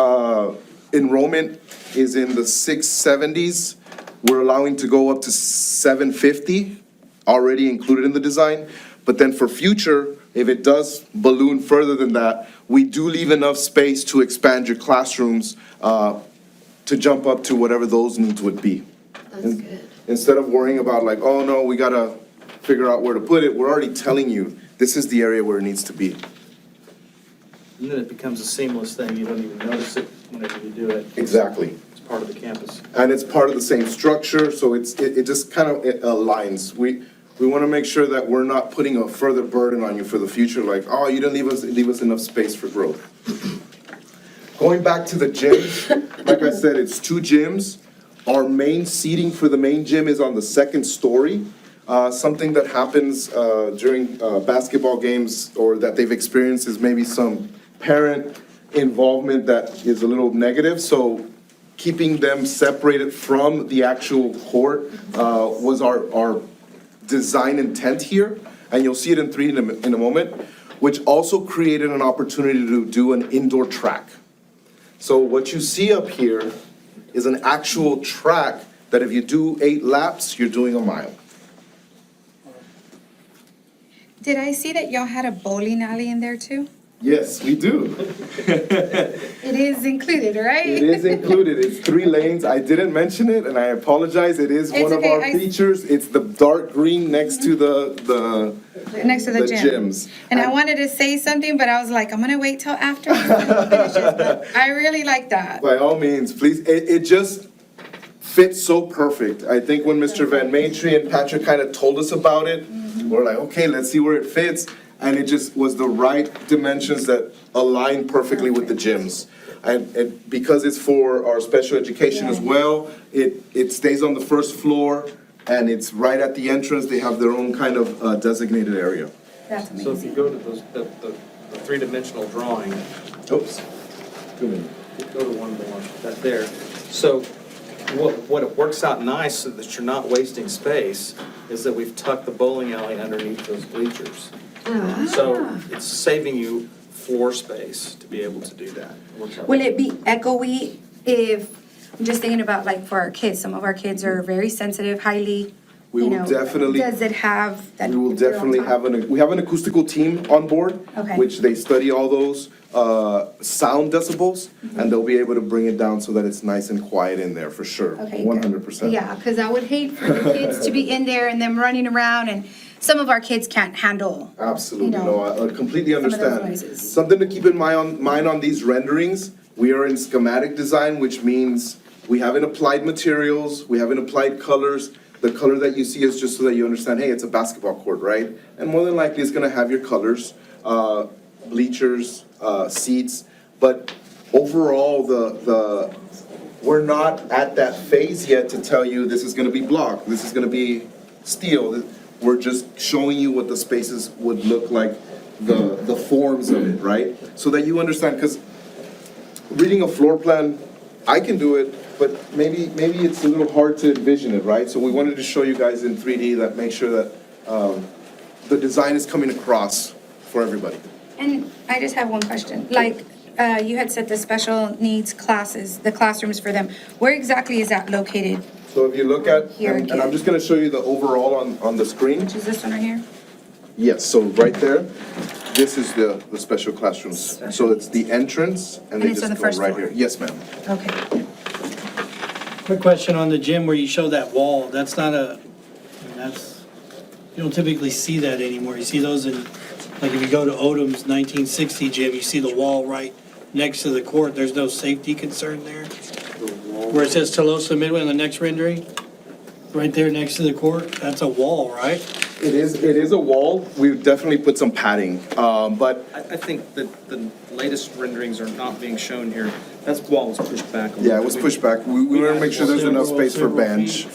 enrollment is in the 670s. We're allowing to go up to 750, already included in the design. But then for future, if it does balloon further than that, we do leave enough space to expand your classrooms to jump up to whatever those needs would be. That's good. Instead of worrying about like, oh no, we gotta figure out where to put it, we're already telling you, this is the area where it needs to be. And then it becomes a seamless thing. You don't even notice it whenever you do it. Exactly. It's part of the campus. And it's part of the same structure, so it just kind of aligns. We want to make sure that we're not putting a further burden on you for the future, like, oh, you didn't leave us enough space for growth. Going back to the gyms, like I said, it's 2 gyms. Our main seating for the main gym is on the 2nd story. Something that happens during basketball games or that they've experienced is maybe some parent involvement that is a little negative. So keeping them separated from the actual court was our design intent here. And you'll see it in 3 in a moment, which also created an opportunity to do an indoor track. So what you see up here is an actual track that if you do 8 laps, you're doing a mile. Did I see that y'all had a bowling alley in there too? Yes, we do. It is included, right? It is included. It's 3 lanes. I didn't mention it, and I apologize. It is It's one of okay. our features. It's the dark green next to the Next to the gym. gyms. And I wanted to say something, but I was like, I'm gonna wait till after. But I really like that. By all means, please. It just fits so perfect. I think when Mr. Van Matry and Patrick kind of told us about it, we're like, okay, let's see where it fits. And it just was the right dimensions that align perfectly with the gyms. And because it's for our special education as well, it stays on the first floor, and it's right at the entrance. They have their own kind of designated area. That's So if amazing. you go to those, the three-dimensional drawing, Oops. Too many. go to one more, that there. So what it works out nice so that you're not wasting space is that we've tucked the bowling alley underneath those bleachers. So it's saving you floor space to be able to do that. Works out Will it be echoey if, I'm just thinking about like for our kids, some of our kids are very sensitive, highly, We you will know. definitely- Does it have that? We will definitely have we have an acoustical team on board, Okay. which they study all those sound decibels, and they'll be able to bring it down so that it's nice and quiet in there for sure. Okay, 100%. Yeah, because I would hate for the kids to be in there and them running around, and some of our kids can't handle. Absolutely, You know, no, I completely some of those understand. noises. Something to keep in mind on these renderings, we are in schematic design, which means we haven't applied materials, we haven't applied colors. The color that you see is just so that you understand, hey, it's a basketball court, right? And more than likely, it's gonna have your colors, bleachers, seats, but overall, we're not at that phase yet to tell you this is gonna be block, this is gonna be steel. We're just showing you what the spaces would look like, the forms of it, right? So that you understand, because reading a floor plan, I can do it, but maybe it's a little hard to envision it, right? So we wanted to show you guys in 3D that make sure that the design is coming across for everybody. And I just have one question, like, you had said the special needs classes, the classrooms for them, where exactly is that located? So if you look at, Here and I'm again. just gonna show you the overall on the screen. Which is this one right here? Yes, so right there, this is the special classrooms. So it's the entrance, and And they it's on just the go first right floor? here. Yes, ma'am. Okay. Quick question on the gym where you show that wall, that's not you don't typically see that anymore. You see those in, like if you go to Odom's 1960 gym, you see the wall right next to the court. There's no safety concern there? Where it says Tolosa Midway on the next rendering, right there next to the court, that's a wall, right? It is a wall. We definitely put some padding, but I think that the latest renderings are not being shown here. That wall was pushed back a little yeah, it bit. was pushed back. We want to make sure there's enough space for bench.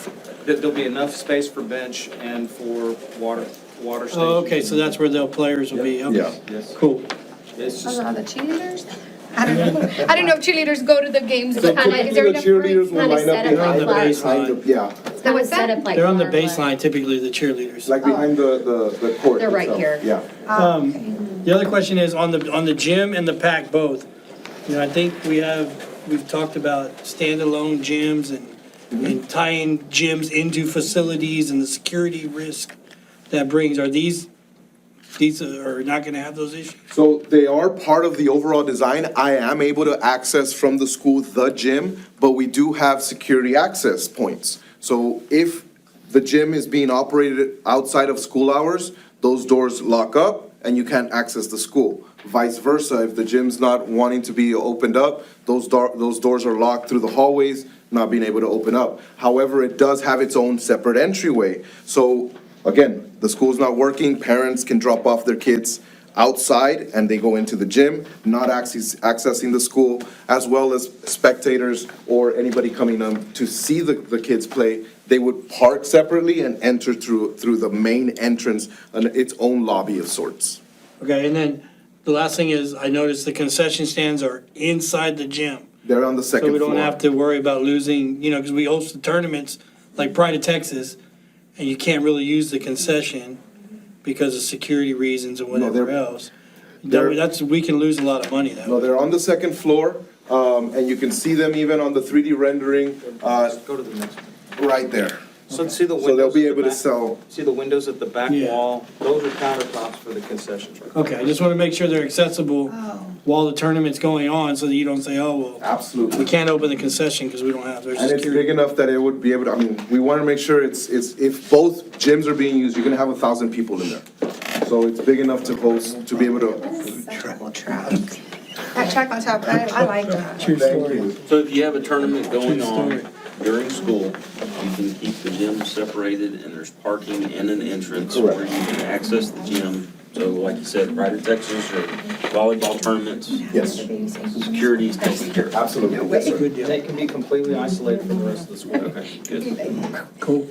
There'll be enough space for bench and for water stations. Oh, okay, so that's where the players will be, okay. Yeah. Yes. Cool. It's Those just, are all the cheerleaders? I don't know. I don't know if cheerleaders go to the games. So Is there typically the enough cheerleaders will Kinda line up set up behind like behind flower. the, yeah, It's kind of set up like. They're on the flower baseline typically, the cheerleaders. like behind the court. They're right itself. here. Yeah. The other question is on the gym and the pack both. You know, I think we've talked about standalone gyms and tying gyms into facilities and the security risk that brings. Are these are not gonna have those issues? So they are part of the overall design. I am able to access from the school the gym, but we do have security access points. So if the gym is being operated outside of school hours, those doors lock up and you can't access the school. Vice versa, if the gym's not wanting to be opened up, those doors are locked through the hallways, not being able to open up. However, it does have its own separate entryway. So again, the school's not working, parents can drop off their kids outside and they go into the gym, not accessing the school, as well as spectators or anybody coming to see the kids play. They would park separately and enter through the main entrance and its own lobby of sorts. Okay, and then the last thing is, I noticed the concession stands are inside the gym. They're on the second So we floor. don't have to worry about losing, you know, because we host the tournaments like Pride of Texas, and you can't really use the concession because of security reasons and whatever they're- else. they're- We can lose a lot of money that No, way. they're on the second floor. And you can see them even on the 3D rendering, Go to the next one. right there. So see the windows. So they'll be at the able to back? sell. See the windows at the back Yeah. wall? Those are countertops for the concession truck. Okay, I just want to make sure they're accessible Oh. while the tournament's going on, so that you don't say, oh, well, Absolutely. we can't open the concession because we don't have, there's And it's security. big enough that it would be able to, I mean, we want to make sure it's, if both gyms are being used, you're gonna have 1,000 people in there. So it's big enough to host, to be able to. That track on top, I like that. True story. So if you have a tournament going True on story. during school, you can keep the gym separated and there's parking and an entrance where you can access the gym. So like you said, Pride of Texas or volleyball tournaments. Yes. Security's taken care of. Absolutely. Yes, sir. Good deal. They can be completely isolated from the rest of the school. Okay, good. Cool.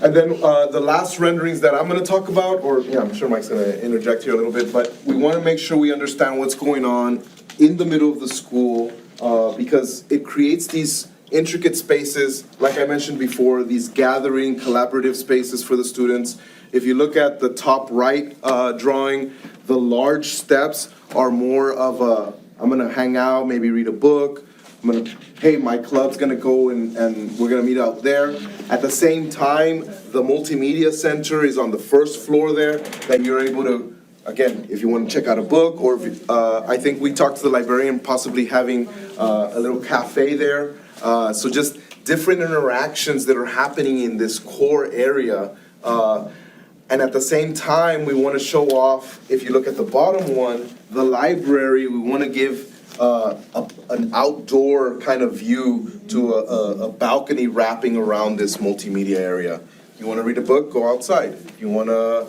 And then the last renderings that I'm gonna talk about, or, yeah, I'm sure Mike's gonna interject here a little bit, but we wanna make sure we understand what's going on in the middle of the school, because it creates these intricate spaces, like I mentioned before, these gathering, collaborative spaces for the students. If you look at the top right drawing, the large steps are more of a, I'm gonna hang out, maybe read a book, I'm gonna, hey, my club's gonna go and we're gonna meet out there. At the same time, the multimedia center is on the first floor there, that you're able to, again, if you wanna check out a book, or if, I think we talked to the librarian possibly having a little cafe there. So just different interactions that are happening in this core area. And at the same time, we wanna show off, if you look at the bottom one, the library, we wanna give an outdoor kind of view to a balcony wrapping around this multimedia area. You wanna read a book, go outside. You wanna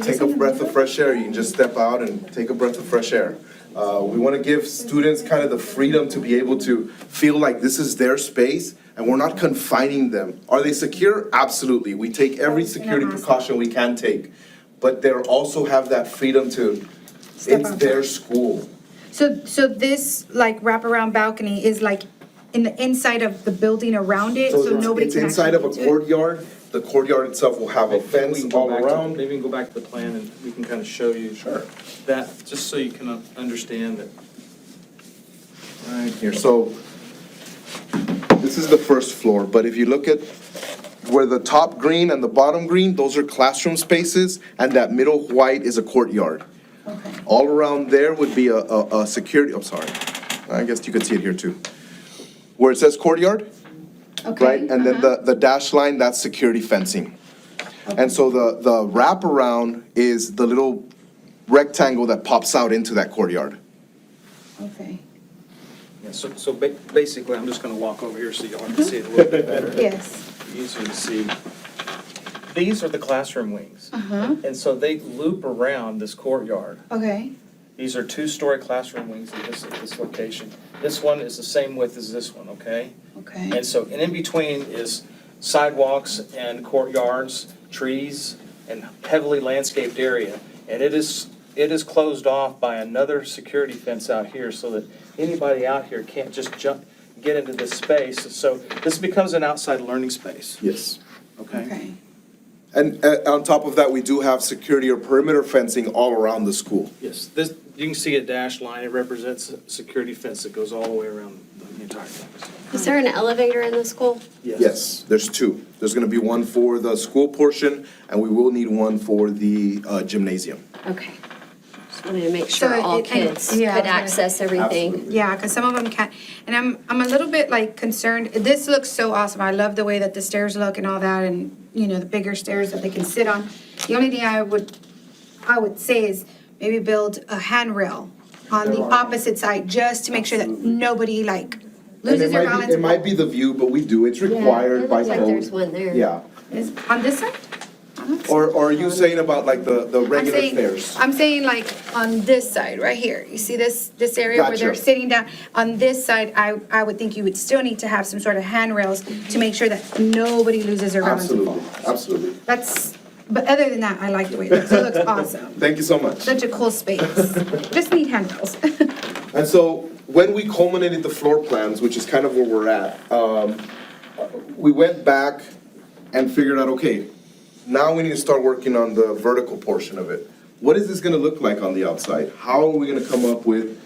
take a breath of fresh air, you can just step out and take a breath of fresh air. We wanna give students kind of the freedom to be able to feel like this is their space and we're not confining them. Are they secure? Absolutely. We take every security precaution we can take. But they also have that freedom to, it's their school. So this like wraparound balcony is like in the inside of the building around it, so nobody It's can inside of a actually get to it? courtyard. The courtyard itself will have a Maybe we fence can go all back to- around. Maybe we can go back to the plan and we can kind of show you. Sure. That, just so you can understand that. Right here, so this is the first floor, but if you look at where the top green and the bottom green, those are classroom spaces, and that middle white is a courtyard. All around there would be a security, I'm sorry, I guess you could see it here too. Where it says courtyard, right? And then the dash line, that's security fencing. And so the wraparound is the little rectangle that pops out into that courtyard. Okay, Yeah, so basically, I'm just gonna walk over here so y'all can see it a little bit better. yes. Easier to see. These are the classroom wings. Uh-huh, And so they loop around this courtyard. okay, These are two-story classroom wings at this location. This one is the same width as this one, okay? okay. And so, and in between is sidewalks and courtyards, trees, and heavily landscaped area. And it is closed off by another security fence out here so that anybody out here can't just get into this space. So this becomes an outside learning space, Yes. okay? Okay. And on top of that, we do have security or perimeter fencing all around the school. Yes, this, you can see a dashed line. It represents a security fence that goes all the way around the entire campus. Is there an elevator in the school? Yes, there's two. There's gonna be one for the school portion, and we will need one for the gymnasium. Okay. Just wanted to make sure So all and- kids yeah, could okay. access everything. Yeah, because some of them can't, and I'm a little bit like concerned, this looks so awesome, I love the way that the stairs look and all that, and, you know, the bigger stairs that they can sit on. The only thing I would say is maybe build a handrail on the opposite side, just to make sure that nobody like And loses their balance. it might be the view, but we do, it's required by Looks like code. there's one there. Yeah. Is on this side? Or are you saying about like the regular stairs? I'm saying like on this side, right here, you see this area where they're Gotcha. sitting down? On this side, I would think you would still need to have some sort of handrails to make sure that nobody loses their balance and Absolutely, falls. absolutely. But other than that, I like the way it looks, it looks awesome. Thank you so much. Such a cool space, just need handrails. And so when we culminated the floor plans, which is kind of where we're at, we went back and figured out, okay, now we need to start working on the vertical portion of it. What is this gonna look like on the outside? How are we gonna come up with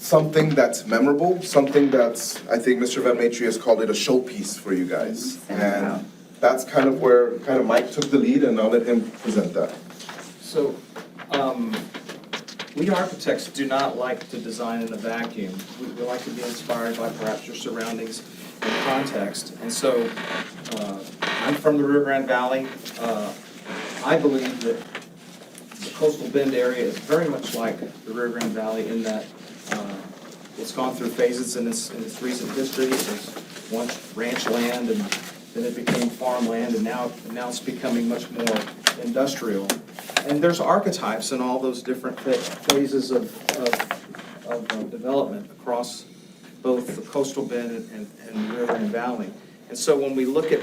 something that's memorable, something that's, I think Mr. Van Matry has called it a showpiece for you guys. And that's kind of where Mike took the lead, and I'll let him present that. So, we architects do not like to design in a vacuum. We like to be inspired by perhaps your surroundings and context. And so, I'm from the Rio Grande Valley. I believe that the coastal bend area is very much like the Rio Grande Valley in that it's gone through phases in its recent history. It was once ranch land, and then it became farmland, and now it's becoming much more industrial. And there's archetypes in all those different phases of development across both the coastal bend and the Rio Grande Valley. And so when we look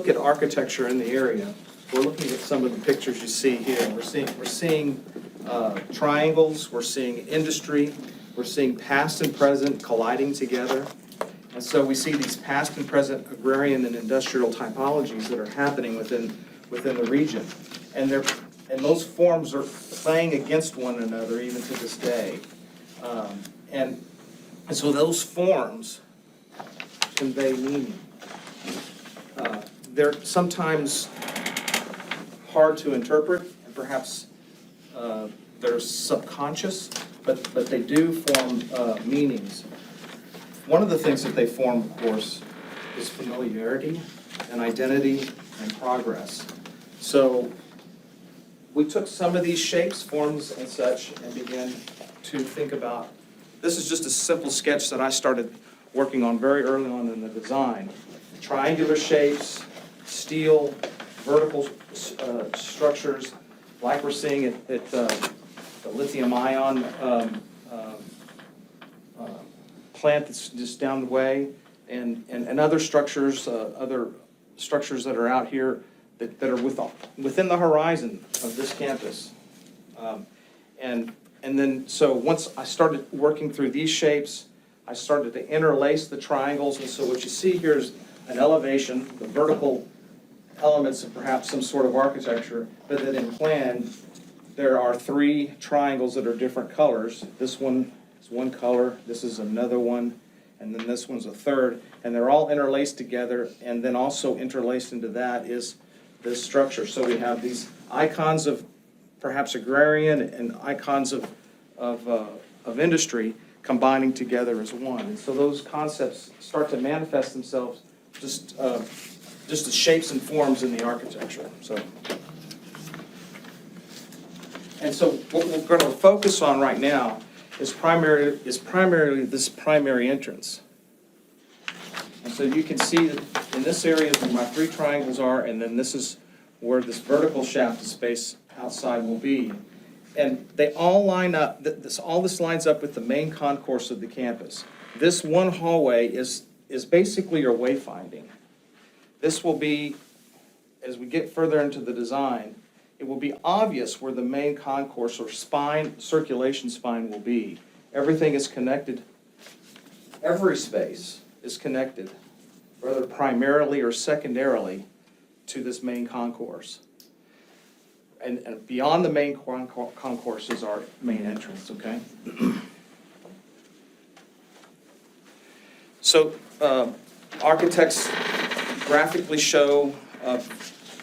at architecture in the area, we're looking at some of the pictures you see here. We're seeing triangles, we're seeing industry, we're seeing past and present colliding together. And so we see these past and present agrarian and industrial typologies that are happening within the region. And those forms are playing against one another even to this day. And so those forms convey meaning. They're sometimes hard to interpret, and perhaps they're subconscious, but they do form meanings. One of the things that they form, of course, is familiarity and identity and progress. So we took some of these shapes, forms, and such, and began to think about, this is just a simple sketch that I started working on very early on in the design. Triangular shapes, steel, vertical structures, like we're seeing at the lithium-ion plant that's just down the way, and other structures that are out here that are within the horizon of this campus. And then, so once I started working through these shapes, I started to interlace the triangles, and so what you see here is an elevation, the vertical elements of perhaps some sort of architecture, but that in plan, there are three triangles that are different colors. This one is one color, this is another one, and then this one's a third, and they're all interlaced together, and then also interlaced into that is this structure. So we have these icons of perhaps agrarian and icons of industry combining together as one. And so those concepts start to manifest themselves just as shapes and forms in the architecture. And so what we're going to focus on right now is primarily this primary entrance. And so you can see that in this area where my three triangles are, and then this is where this vertical shaft of space outside will be. And they all line up, all this lines up with the main concourse of the campus. This one hallway is basically your wayfinding. This will be, as we get further into the design, it will be obvious where the main concourse or circulation spine will be. Everything is connected. Every space is connected, whether primarily or secondarily, to this main concourse. And beyond the main concourse is our main entrance, okay? So architects graphically show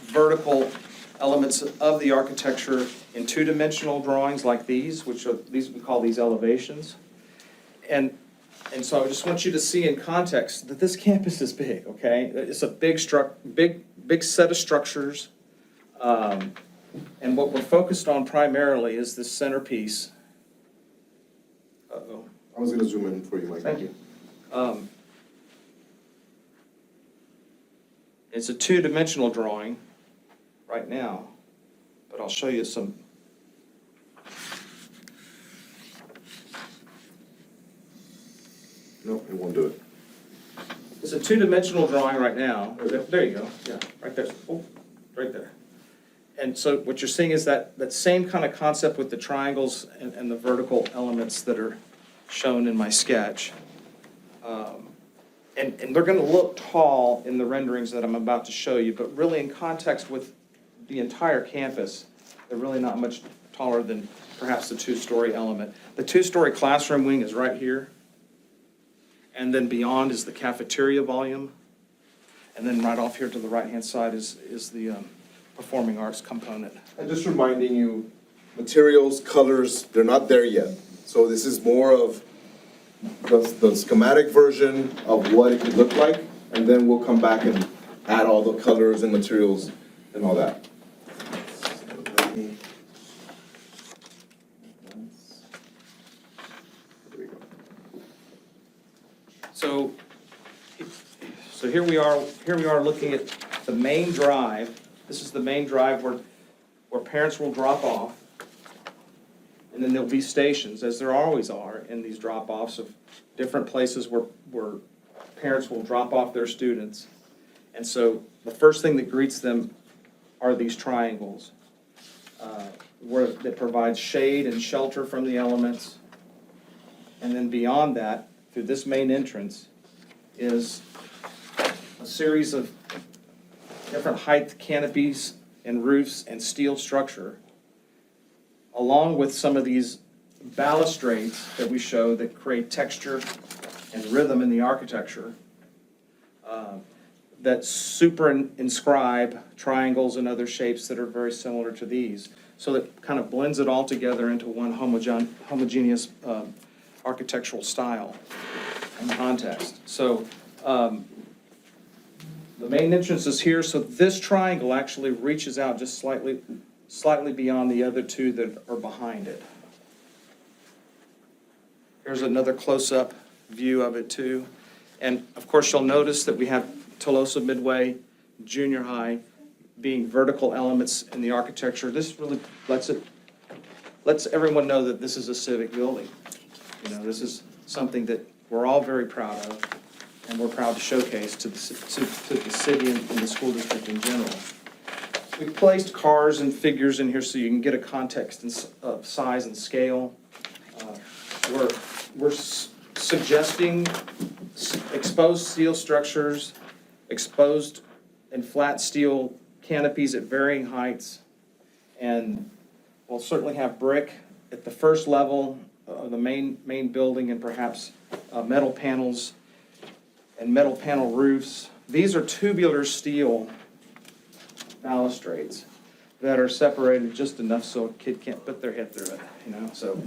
vertical elements of the architecture in two-dimensional drawings like these, we call these elevations. And so I just want you to see in context that this campus is big, okay? It's a big set of structures. And what we're focused on primarily is this centerpiece. Uh-oh. I was going to zoom in for you, Mike. Thank you. It's a two-dimensional drawing right now, but I'll show you some. No, it won't do it. It's a two-dimensional drawing right now. There you go. Yeah, right there. Oh, right there. And so what you're seeing is that same kind of concept with the triangles and the vertical elements that are shown in my sketch. And they're going to look tall in the renderings that I'm about to show you, but really in context with the entire campus, they're really not much taller than perhaps the two-story element. The two-story classroom wing is right here. And then beyond is the cafeteria volume. And then right off here to the right-hand side is the performing arts component. And just reminding you, materials, colors, they're not there yet. So this is more of the schematic version of what it could look like, and then we'll come back and add all the colors and materials and all that. So here we are looking at the main drive. This is the main drive where parents will drop off. And then there'll be stations, as there always are in these drop-offs of different places where parents will drop off their students. And so the first thing that greets them are these triangles, that provide shade and shelter from the elements. And then beyond that, through this main entrance, is a series of different height canopies and roofs and steel structure, along with some of these balustrades that we show that create texture and rhythm in the architecture, that inscribe triangles and other shapes that are very similar to these. So that kind of blends it all together into one homogeneous architectural style and context. So the main entrance is here, so this triangle actually reaches out just slightly beyond the other two that are behind it. Here's another close-up view of it too. And of course, you'll notice that we have Tolosa Midway Junior High being vertical elements in the architecture. This really lets everyone know that this is a civic building. You know, this is something that we're all very proud of, and we're proud to showcase to the city and the school district in general. We've placed cars and figures in here so you can get a context of size and scale. We're suggesting exposed steel structures, exposed and flat steel canopies at varying heights, and we'll certainly have brick at the first level of the main building, and perhaps metal panels and metal panel roofs. These are tubular steel balustrades that are separated just enough so a kid can't put their head through it, you know, so.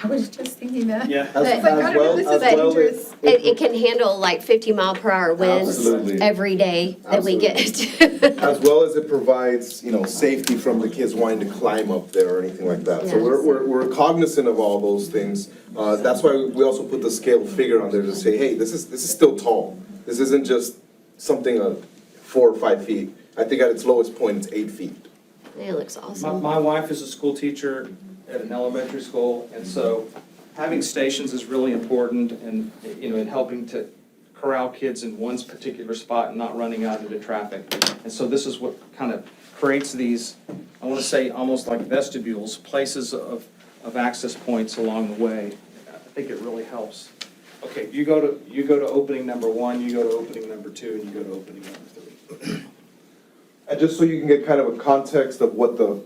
I was just thinking that. Yeah. It's like, I don't know, this is dangerous. It can handle like 50-mile-per-hour winds Absolutely. every day that we get. As well as it provides, you know, safety from the kids wanting to climb up there or anything like that. So Yes. we're cognizant of all those things. That's why we also put the scale figure on there to say, hey, this is still tall. This isn't just something 4 or 5 feet. I think at its lowest point, it's 8 feet. It looks awesome. My wife is a school teacher at an elementary school, and so having stations is really important and, you know, in helping to corral kids in one particular spot and not running out into traffic. And so this is what kind of creates these, I want to say almost like vestibules, places of access points along the way. I think it really helps. Okay, you go to opening number 1, you go to opening number 2, and you go to opening number 3. And just so you can get kind of a context of what the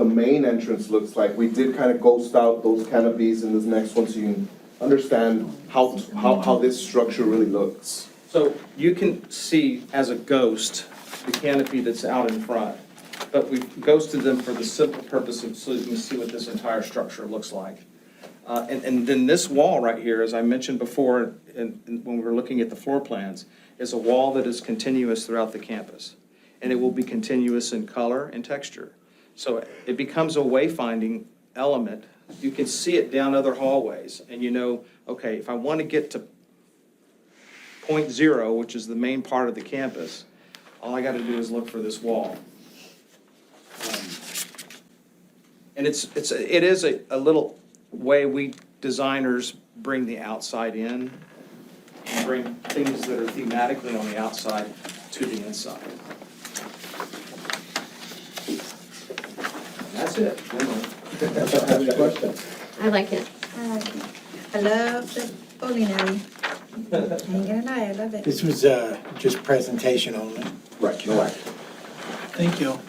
main entrance looks like, we did kind of ghost out those canopies in this next one so you can understand how this structure really looks. So you can see as a ghost the canopy that's out in front, but we've ghosted them for the simple purpose of so you can see what this entire structure looks like. And then this wall right here, as I mentioned before, when we were looking at the floor plans, is a wall that is continuous throughout the campus. And it will be continuous in color and texture. So it becomes a wayfinding element. You can see it down other hallways, and you know, okay, if I want to get to point 0, which is the main part of the campus, all I got to do is look for this wall. And it is a little way we designers bring the outside in, and bring things that are thematically on the outside to the inside. That's it. Have any questions? I like it. I like it. I love the bowling alley. Ain't gonna lie, I love it. This was just presentation only. Right, no action. Thank you.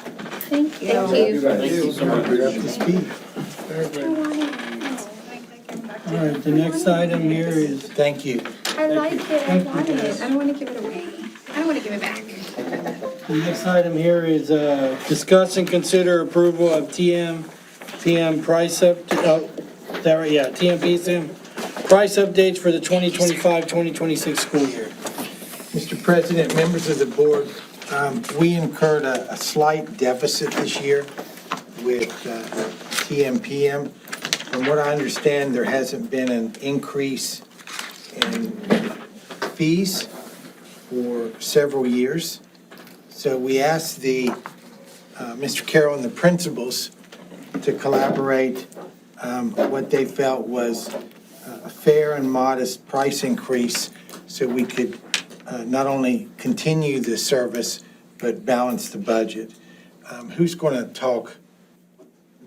Thank you. Thank you. Thank you so much. You're up to speed. All right, the next item here is, Thank you. I like it, I want it, I don't wanna give it away. I don't wanna give it back. the next item here is, discuss and consider approval of TMPM price up, is that right? Yeah, TMPM price updates for the 2025-2026 school year. Mr. President, members of the board, we incurred a slight deficit this year with TMPM. From what I understand, there hasn't been an increase in fees for several years. So we asked Mr. Carroll and the principals to collaborate what they felt was a fair and modest price increase so we could not only continue the service, but balance the budget. Who's going to talk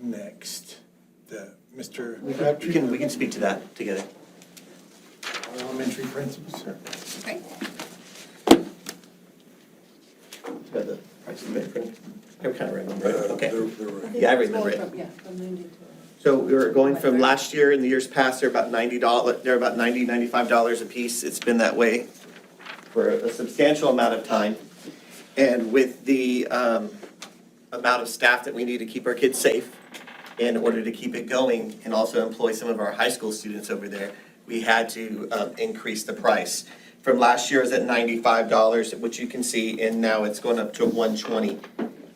next? Mr. Crabtree? We can speak to that together. Elementary principal, sir. Got the price of it. I kind of remember it. Okay. Yeah, I remember it. So we were going from last year and the years past, they're about $95 a piece. It's been that way for a substantial amount of time. And with the amount of staff that we need to keep our kids safe in order to keep it going and also employ some of our high school students over there, we had to increase the price. From last year, it was at $95, which you can see, and now it's going up to $120.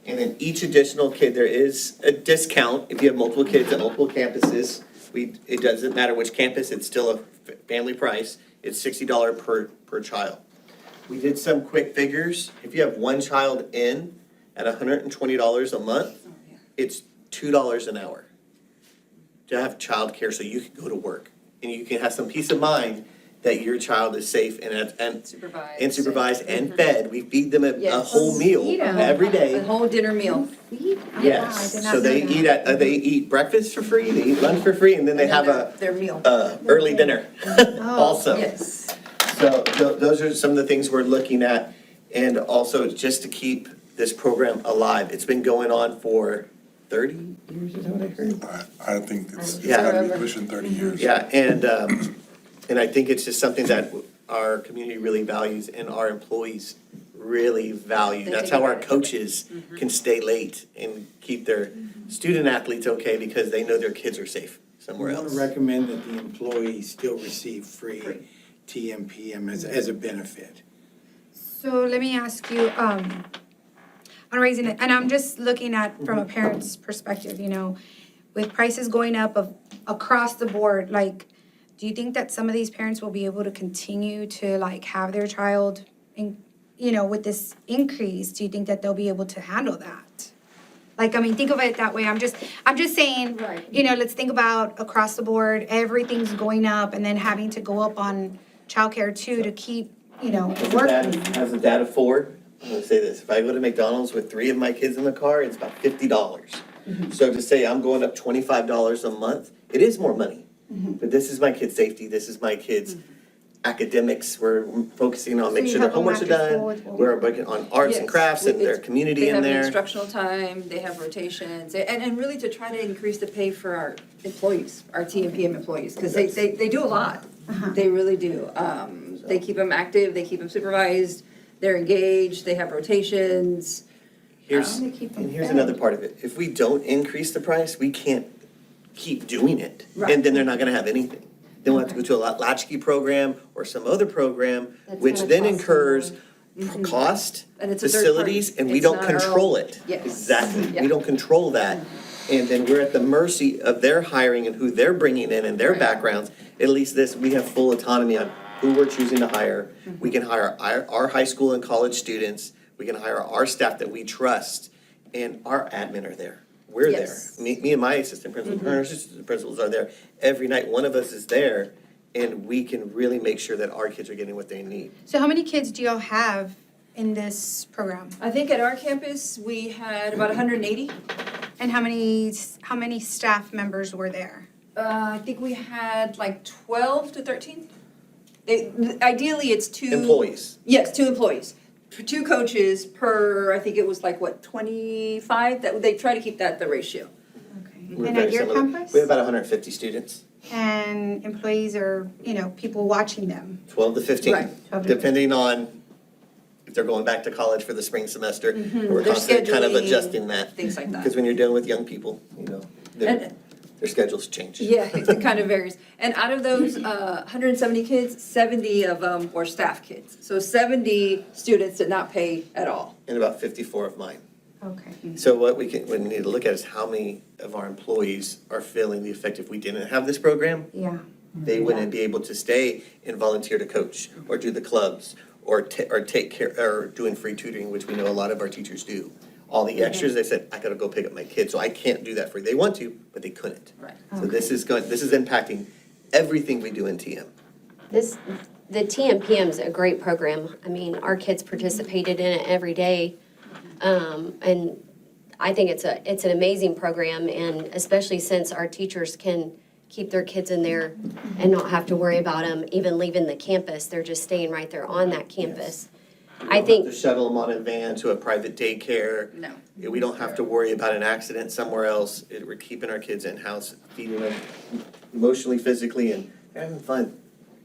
And then each additional kid, there is a discount if you have multiple kids at multiple campuses. It doesn't matter which campus, it's still a family price. It's $60 per child. We did some quick figures. If you have one child in at $120 a month, it's $2 an hour to have childcare so you can go to work. And you can have some peace of mind that your child is safe and supervised and fed. We feed them a whole meal every day. A whole dinner meal. Yes, so they eat breakfast for free, they eat lunch for free, and then they have their meal. Early dinner also. Yes. So those are some of the things we're looking at, and also just to keep this program alive. It's been going on for 30 years, is that what I heard? I think it's Yeah. gotta be pushing 30 years. Yeah, and I think it's just something that our community really values and our employees really value. They That's take how our advantage of it. coaches can stay late and keep their student athletes okay because they know their kids are safe somewhere I want else. to recommend that the employees still receive free TMPM as a benefit. So let me ask you, on raising it, and I'm just looking at from a parent's perspective, you know, with prices going up across the board, like, do you think that some of these parents will be able to continue to like have their child in, you know, with this increase? Do you think that they'll be able to handle that? Like, I mean, think of it that way. I'm just saying, you know, let's think about across the board, everything's going up and then having to go up on childcare too to keep, you know, working. As a dad of four, I'm gonna say this, if I go to McDonald's with 3 of my kids in the car, it's about $50. So to say I'm going up $25 a month, it is more money. But this is my kid's safety, this is my kid's academics, we're focusing on making sure their homeworks are done. We're working on arts and crafts and their community in They have there. instructional time, they have rotations, and really to try to increase the pay for our employees, our TMPM employees, because they do a lot. They really do. They keep them active, they keep them supervised, they're engaged, they have rotations. Here's another part of it, if we don't increase the price, we can't keep doing it. Right. And then they're not gonna have anything. Then we'll have to go to a latchkey program or some other program, That's which gonna then cost incurs cost, And it's a third facilities, party. and we It's don't not our control own. it. Yes. Exactly, Yeah. we don't control that. And then we're at the mercy of their hiring and who they're bringing in and their backgrounds. At least this, we have full autonomy on who we're choosing to hire. We can hire our high school and college students. We can hire our staff that we trust, and our admin are there. We're there. Yes. Me and my assistant principal, her assistant principals are there. Every night, one of us is there, and we can really make sure that our kids are getting what they need. So how many kids do y'all have in this program? I think at our campus, we had about 180. And how many staff members were there? I think we had like 12 to 13. Ideally, it's 2. Employees. Yes, 2 employees. for 2 coaches per, I think it was like, what, 25? That, they try to keep that the ratio. We're And very at your similar. campus? We have about 150 students, And employees are, people watching them. 12 to 15, Right. 12 to depending on if they're going back to college for the spring semester. We're Their constantly kind of scheduling, adjusting that. things like that. Because when you're dealing with young people, their schedules change. Yeah, it kind of varies. And out of those 170 kids, 70 of them were staff kids. So 70 students did not pay at all. And about 54 of mine. Okay. So what we need to look at is how many of our employees are feeling the effect if we didn't have this program. Yeah. They wouldn't be able to stay and volunteer to coach or do the clubs or take care, or doing free tutoring, which we know a lot of our teachers do. All the extras, they said, I gotta go pick up my kids, so I can't do that for you. They want to, but they couldn't. Right. So this is impacting everything we do in TM. The TMPM is a great program. I mean, our kids participated in it every day. And I think it's an amazing program, and especially since our teachers can keep their kids in there and not have to worry about them even leaving the campus. They're just staying right there on that campus. I think. To shuttle them on a van to a private daycare. No. We don't have to worry about an accident somewhere else. We're keeping our kids in-house, feeding them emotionally, physically, and having fun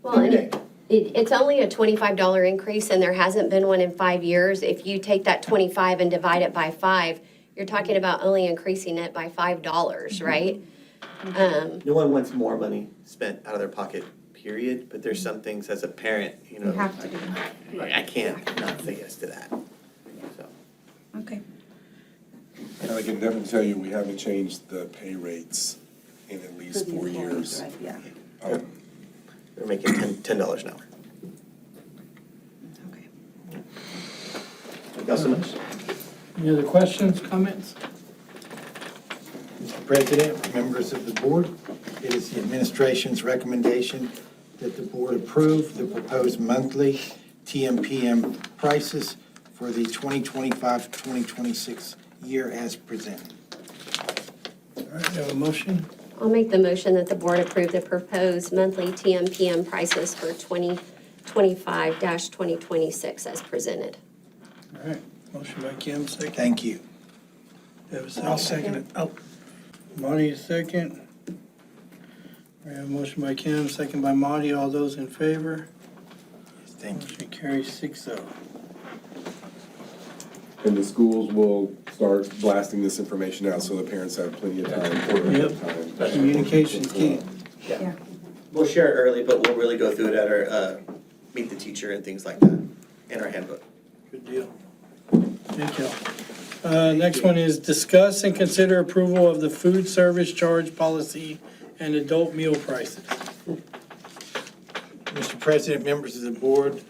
Well, every and day. it's only a $25 increase, and there hasn't been one in 5 years. If you take that 25 and divide it by 5, you're talking about only increasing it by $5, right? No one wants more money spent out of their pocket, period, but there's some things as a parent, You have to do. I can't not say yes to that. So. Okay. And I can definitely tell you, we haven't changed the pay rates in at least 4 years. Yeah. They're making $10 an hour. Okay. Thank you so much. Any other questions, comments? Mr. President, members of the board, it is the administration's recommendation that the board approve the proposed monthly TMPM prices for the 2025-2026 year as presented. All right, we have a motion. I'll make the motion that the board approve the proposed monthly TMPM prices for 2025-2026 as presented. All right, motion by Kim, second. Thank you. You have a second? I'll second it. Oh, Marty, a second. We have a motion by Kim, second by Marty. All those in favor? Thank you. Motion carries 6-0. And the schools will start blasting this information out so the parents have plenty of time. Yep. Communication's key. Yeah. We'll share it early, but we'll really go through it at our meet the teacher and things like that in our handbook. Good deal. Thank you. Next one is discuss and consider approval of the food service charge policy and adult meal prices. Mr. President, members of the board,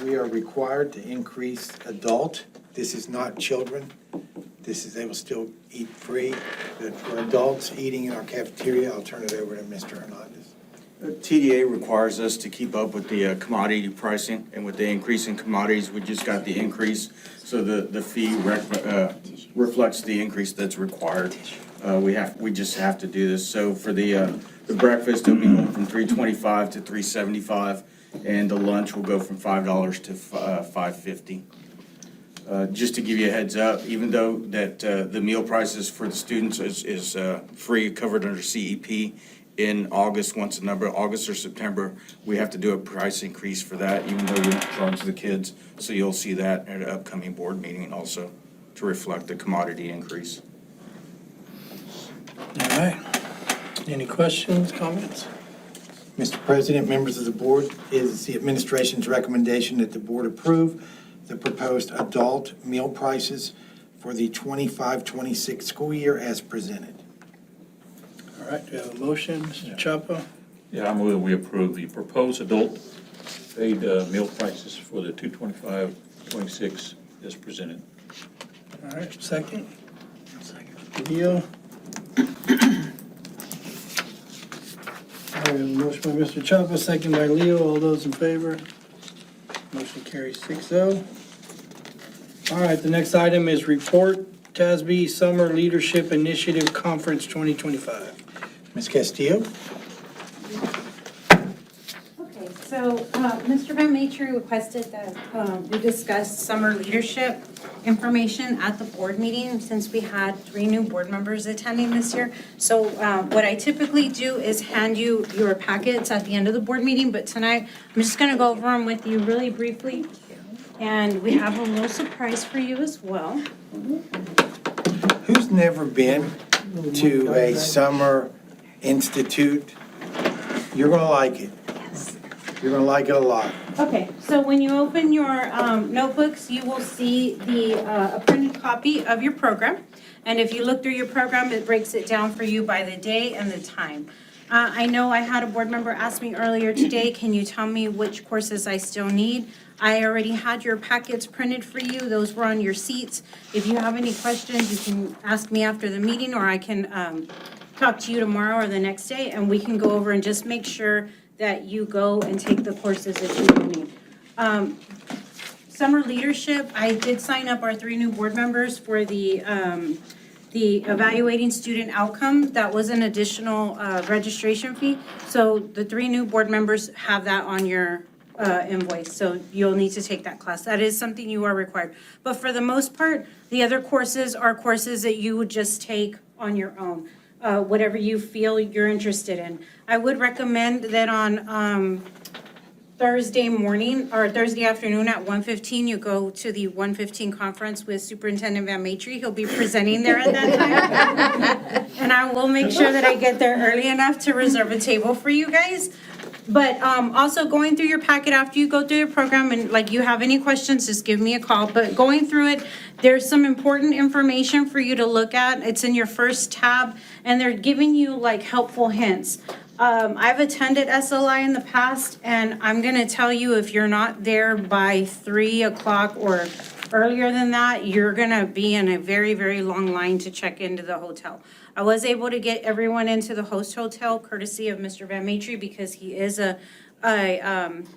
we are required to increase adult. This is not children. They will still eat free. But for adults eating in our cafeteria, I'll turn it over to Mr. Hernandez. TDA requires us to keep up with the commodity pricing, and with the increase in commodities, we just got the increase. So the fee reflects the increase that's required. We just have to do this. So for the breakfast, it'll be going from $3.25 to $3.75, and the lunch will go from $5 to $5.50. Just to give you a heads up, even though that the meal prices for the students is free, covered under CEP, in August, August or September, we have to do a price increase for that, even though we don't charge the kids. So you'll see that at an upcoming board meeting also, to reflect the commodity increase. All right. Any questions, comments? Mr. President, members of the board, it is the administration's recommendation that the board approve the proposed adult meal prices for the 25-26 school year as presented. All right, do you have a motion, Mr. Chapa? Yeah, I move we approve the proposed adult paid meal prices for the 225-26 as presented. All right, second? Leo? All right, motion by Mr. Chapa, second by Leo. All those in favor? Motion carries 6-0. All right, the next item is report TASB Summer Leadership Initiative Conference 2025. Ms. Castillo? Okay, So, Mr. Van Matre requested that we discuss summer leadership information at the board meeting since we had 3 new board members attending this year. So what I typically do is hand you your packets at the end of the board meeting, but tonight I'm just gonna go over them with you really briefly. And we have a little surprise for you as well. Who's never been to a summer institute? You're gonna like it. You're gonna like it a lot. Okay, so when you open your notebooks, you will see a printed copy of your program. And if you look through your program, it breaks it down for you by the day and the time. I know I had a board member ask me earlier today, can you tell me which courses I still need? I already had your packets printed for you. Those were on your seats. If you have any questions, you can ask me after the meeting, or I can talk to you tomorrow or the next day, and we can go over and just make sure that you go and take the courses that you will need. Summer leadership, I did sign up our 3 new board members for the evaluating student outcome. That was an additional registration fee. So the 3 new board members have that on your invoice, so you'll need to take that class. That is something you are required. But for the most part, the other courses are courses that you would just take on your own, whatever you feel you're interested in. I would recommend that on Thursday morning or Thursday afternoon at 1:15, you go to the 1:15 conference with Superintendent Van Matre. He'll be presenting there at that time. And I will make sure that I get there early enough to reserve a table for you guys. But also going through your packet after you go through your program, and like you have any questions, just give me a call. But going through it, there's some important information for you to look at. It's in your first tab, and they're giving you like helpful hints. I've attended SLI in the past, and I'm gonna tell you, if you're not there by 3 o'clock or earlier than that, you're gonna be in a very, very long line to check into the hotel. I was able to get everyone into the host hotel courtesy of Mr. Van Matre because he is a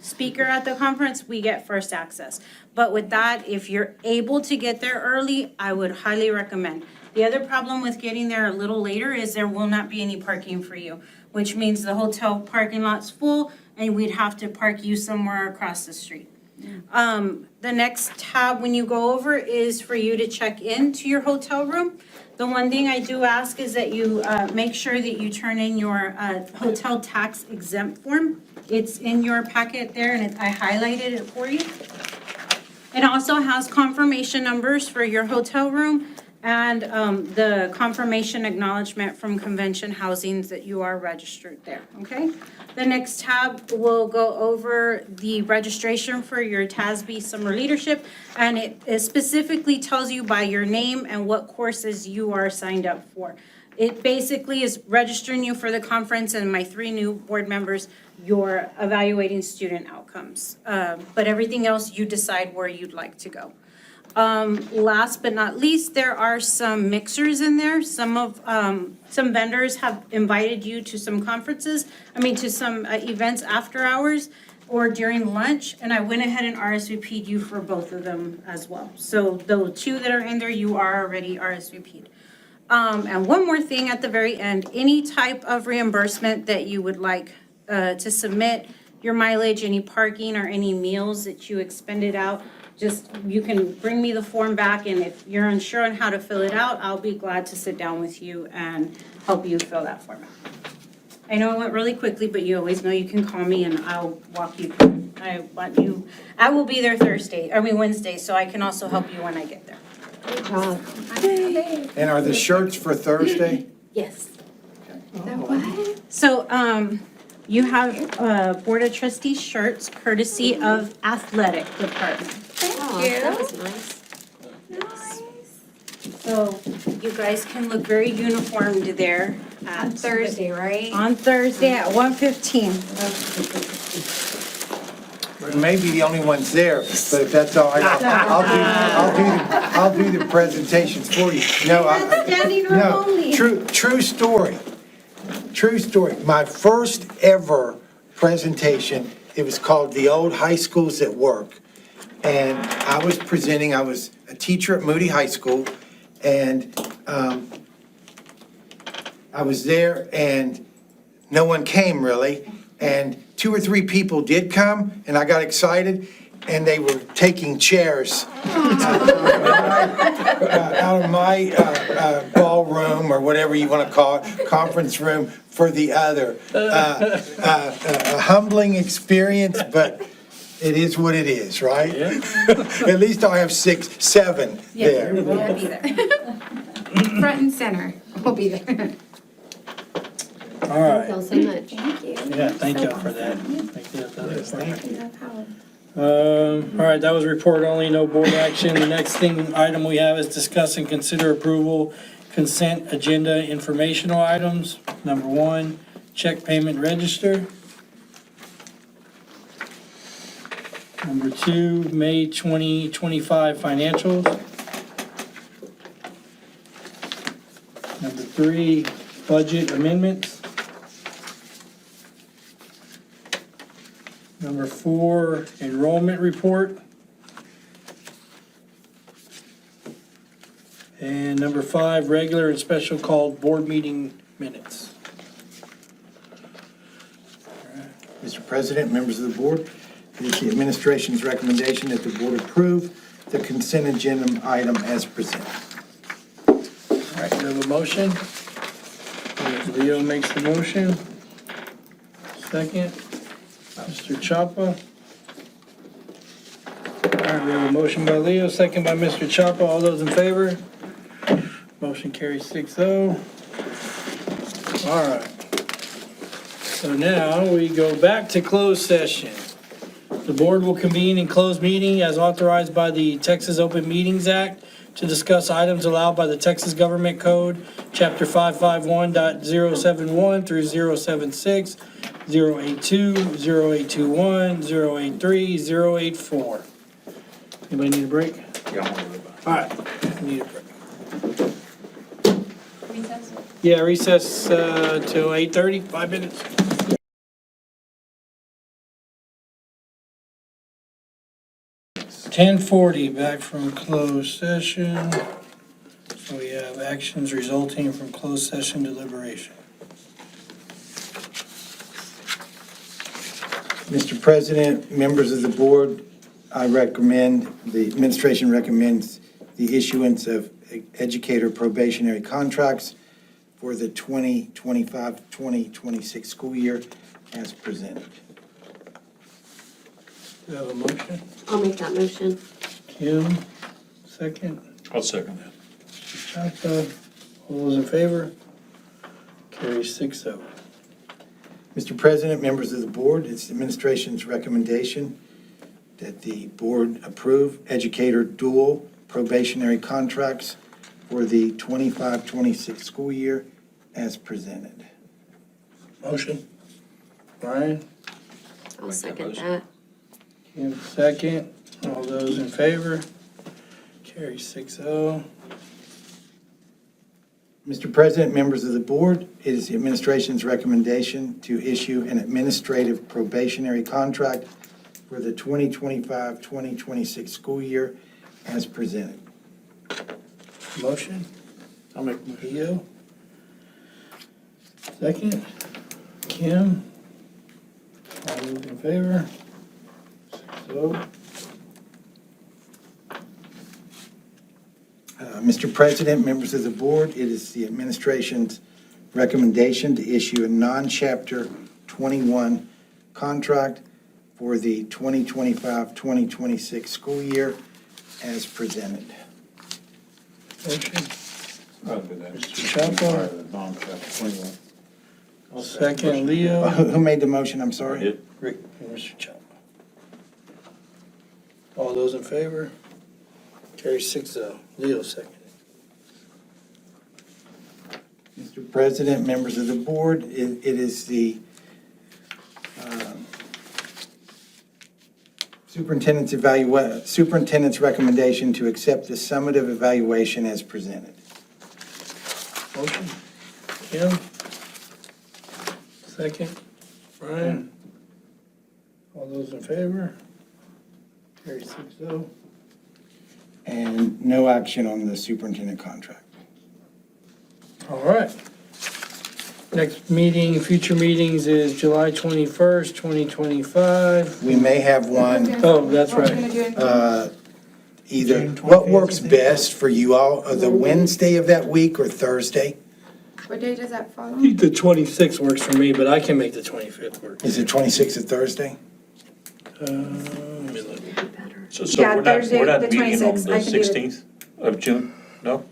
speaker at the conference. We get first access. But with that, if you're able to get there early, I would highly recommend. The other problem with getting there a little later is there will not be any parking for you, which means the hotel parking lot's full and we'd have to park you somewhere across the street. The next tab when you go over is for you to check into your hotel room. The one thing I do ask is that you make sure that you turn in your hotel tax exempt form. It's in your packet there, and I highlighted it for you. It also has confirmation numbers for your hotel room and the confirmation acknowledgement from Convention Housings that you are registered there, okay? The next tab will go over the registration for your TASB Summer Leadership, and it specifically tells you by your name and what courses you are signed up for. It basically is registering you for the conference, and my 3 new board members, you're evaluating student outcomes. But everything else, you decide where you'd like to go. Last but not least, there are some mixers in there. Some vendors have invited you to some conferences, to some events after hours or during lunch, and I went ahead and RSVP'd you for both of them as well. So the 2 that are in there, you are already RSVP'd. And one more thing at the very end, any type of reimbursement that you would like to submit, your mileage, any parking or any meals that you expended out, just, you can bring me the form back, and if you're unsure on how to fill it out, I'll be glad to sit down with you and help you fill that form out. I know it went really quickly, but you always know you can call me and I'll walk you through. I will be there Wednesday, so I can also help you when I get there. Good job. And are the shirts for Thursday? Yes. So, you have Board of Trustees shirts courtesy of Athletic Department. That was nice. So you guys can look very uniformed there. On Thursday, right? On Thursday at 1:15. We may be the only ones there, but if that's all right, I'll do the presentations for you. Standing room only. True story. True story. My first ever presentation, it was called The Old High Schools at Work. And I was presenting, I was a teacher at Moody High School, and I was there and no one came really. And 2 or 3 people did come, and I got excited, and they were taking chairs out of my ballroom, or whatever you want to call it, conference room, for the other. A humbling experience, but it is what it is, right? At least I'll have 6, 7 there. We'll be there. Front and center, we'll be there. All right. Thank y'all so much. Thank you. Yeah, thank y'all for that. Thank you. All right, that was report only, no board action. The next item we have is discuss and consider approval consent agenda informational items. Number 1, check payment register. Number 2, May 2025 financials. Number 3, budget amendments. Number 4, enrollment report. And number 5, regular and special called board meeting minutes. Mr. President, members of the board, it is the administration's recommendation that the board approve the consent agenda item as presented. All right, we have a motion. Leo makes the motion. Second, Mr. Chapa. All right, we have a motion by Leo, second by Mr. Chapa. All those in favor? Motion carries 6-0. All right. So now we go back to closed session. The board will convene in closed meeting as authorized by the Texas Open Meetings Act to discuss items allowed by the Texas Government Code, Chapter 551.071 through 076, 082, 0821, 083, 084. Anybody need a break? All right, need a break. Recess? Yeah, recess till 8:30, 5 minutes. $10:40, back from closed session. So we have actions resulting from closed session deliberation. Mr. President, members of the board, the administration recommends the issuance of educator probationary contracts for the 2025-2026 school year as presented. Do you have a motion? I'll make that motion. Kim, second. I'll second that. Chapa, all those in favor? Carries 6-0. Mr. President, members of the board, it's the administration's recommendation that the board approve educator dual probationary contracts for the 25-26 school year as presented. Motion. Brian? I'll second that. Kim, second. All those in favor? Carries 6-0. Mr. President, members of the board, it is the administration's recommendation to issue an administrative probationary contract for the 2025-2026 school year as presented. Motion? I'll make the motion. Leo? Second. Kim? All those in favor? 6-0. Mr. President, members of the board, it is the administration's recommendation to issue a non-Chapter 21 contract for the 2025-2026 school year as presented. Motion? I'll do that. Mr. Chapa? I'll second. Leo? Who made the motion, I'm sorry? Rick and Mr. Chapa. All those in favor? Carries 6-0. Leo second. Mr. President, members of the board, it is the superintendent's recommendation to accept the summative evaluation as presented. Motion? Kim? Second. Brian? All those in favor? Carries 6-0. And no action on the superintendent contract. All right. Next meeting, future meetings is July 21st, 2025. We may have one. Oh, that's What we're right. gonna do in- Either, what works best for you all, the Wednesday of that week or Thursday? What day does that fall I on? think the 26th works for me, but I can make the 25th work. Is it 26th of Thursday? Let me look. So Yeah, we're not, Thursday, we're not the meeting on 26th. the I can do it. 16th of June? No?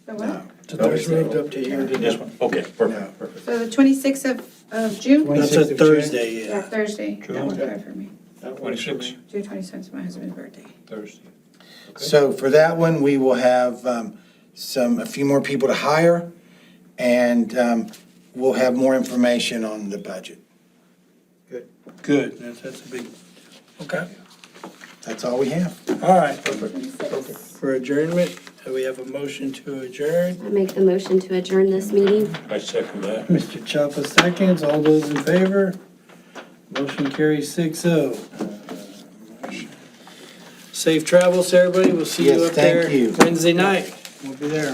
The what? So that's moved up to here. This one? Okay, perfect, perfect. So the 26th of June? That's a Thursday, Yeah, yeah. Thursday. That June. works better for me. 26th, June 26th is my husband's birthday. Thursday. So for that one, we will have a few more people to hire, and we'll have more information on the budget. Good, that's a big, okay. That's all we have. All right. For adjournment, we have a motion to adjourn. I make the motion to adjourn this meeting. I second that. Mr. Chapa seconds, all those in favor? Motion carries 6-0. Safe travels, everybody, we'll see you Yes, up there thank you. Wednesday night. We'll be there.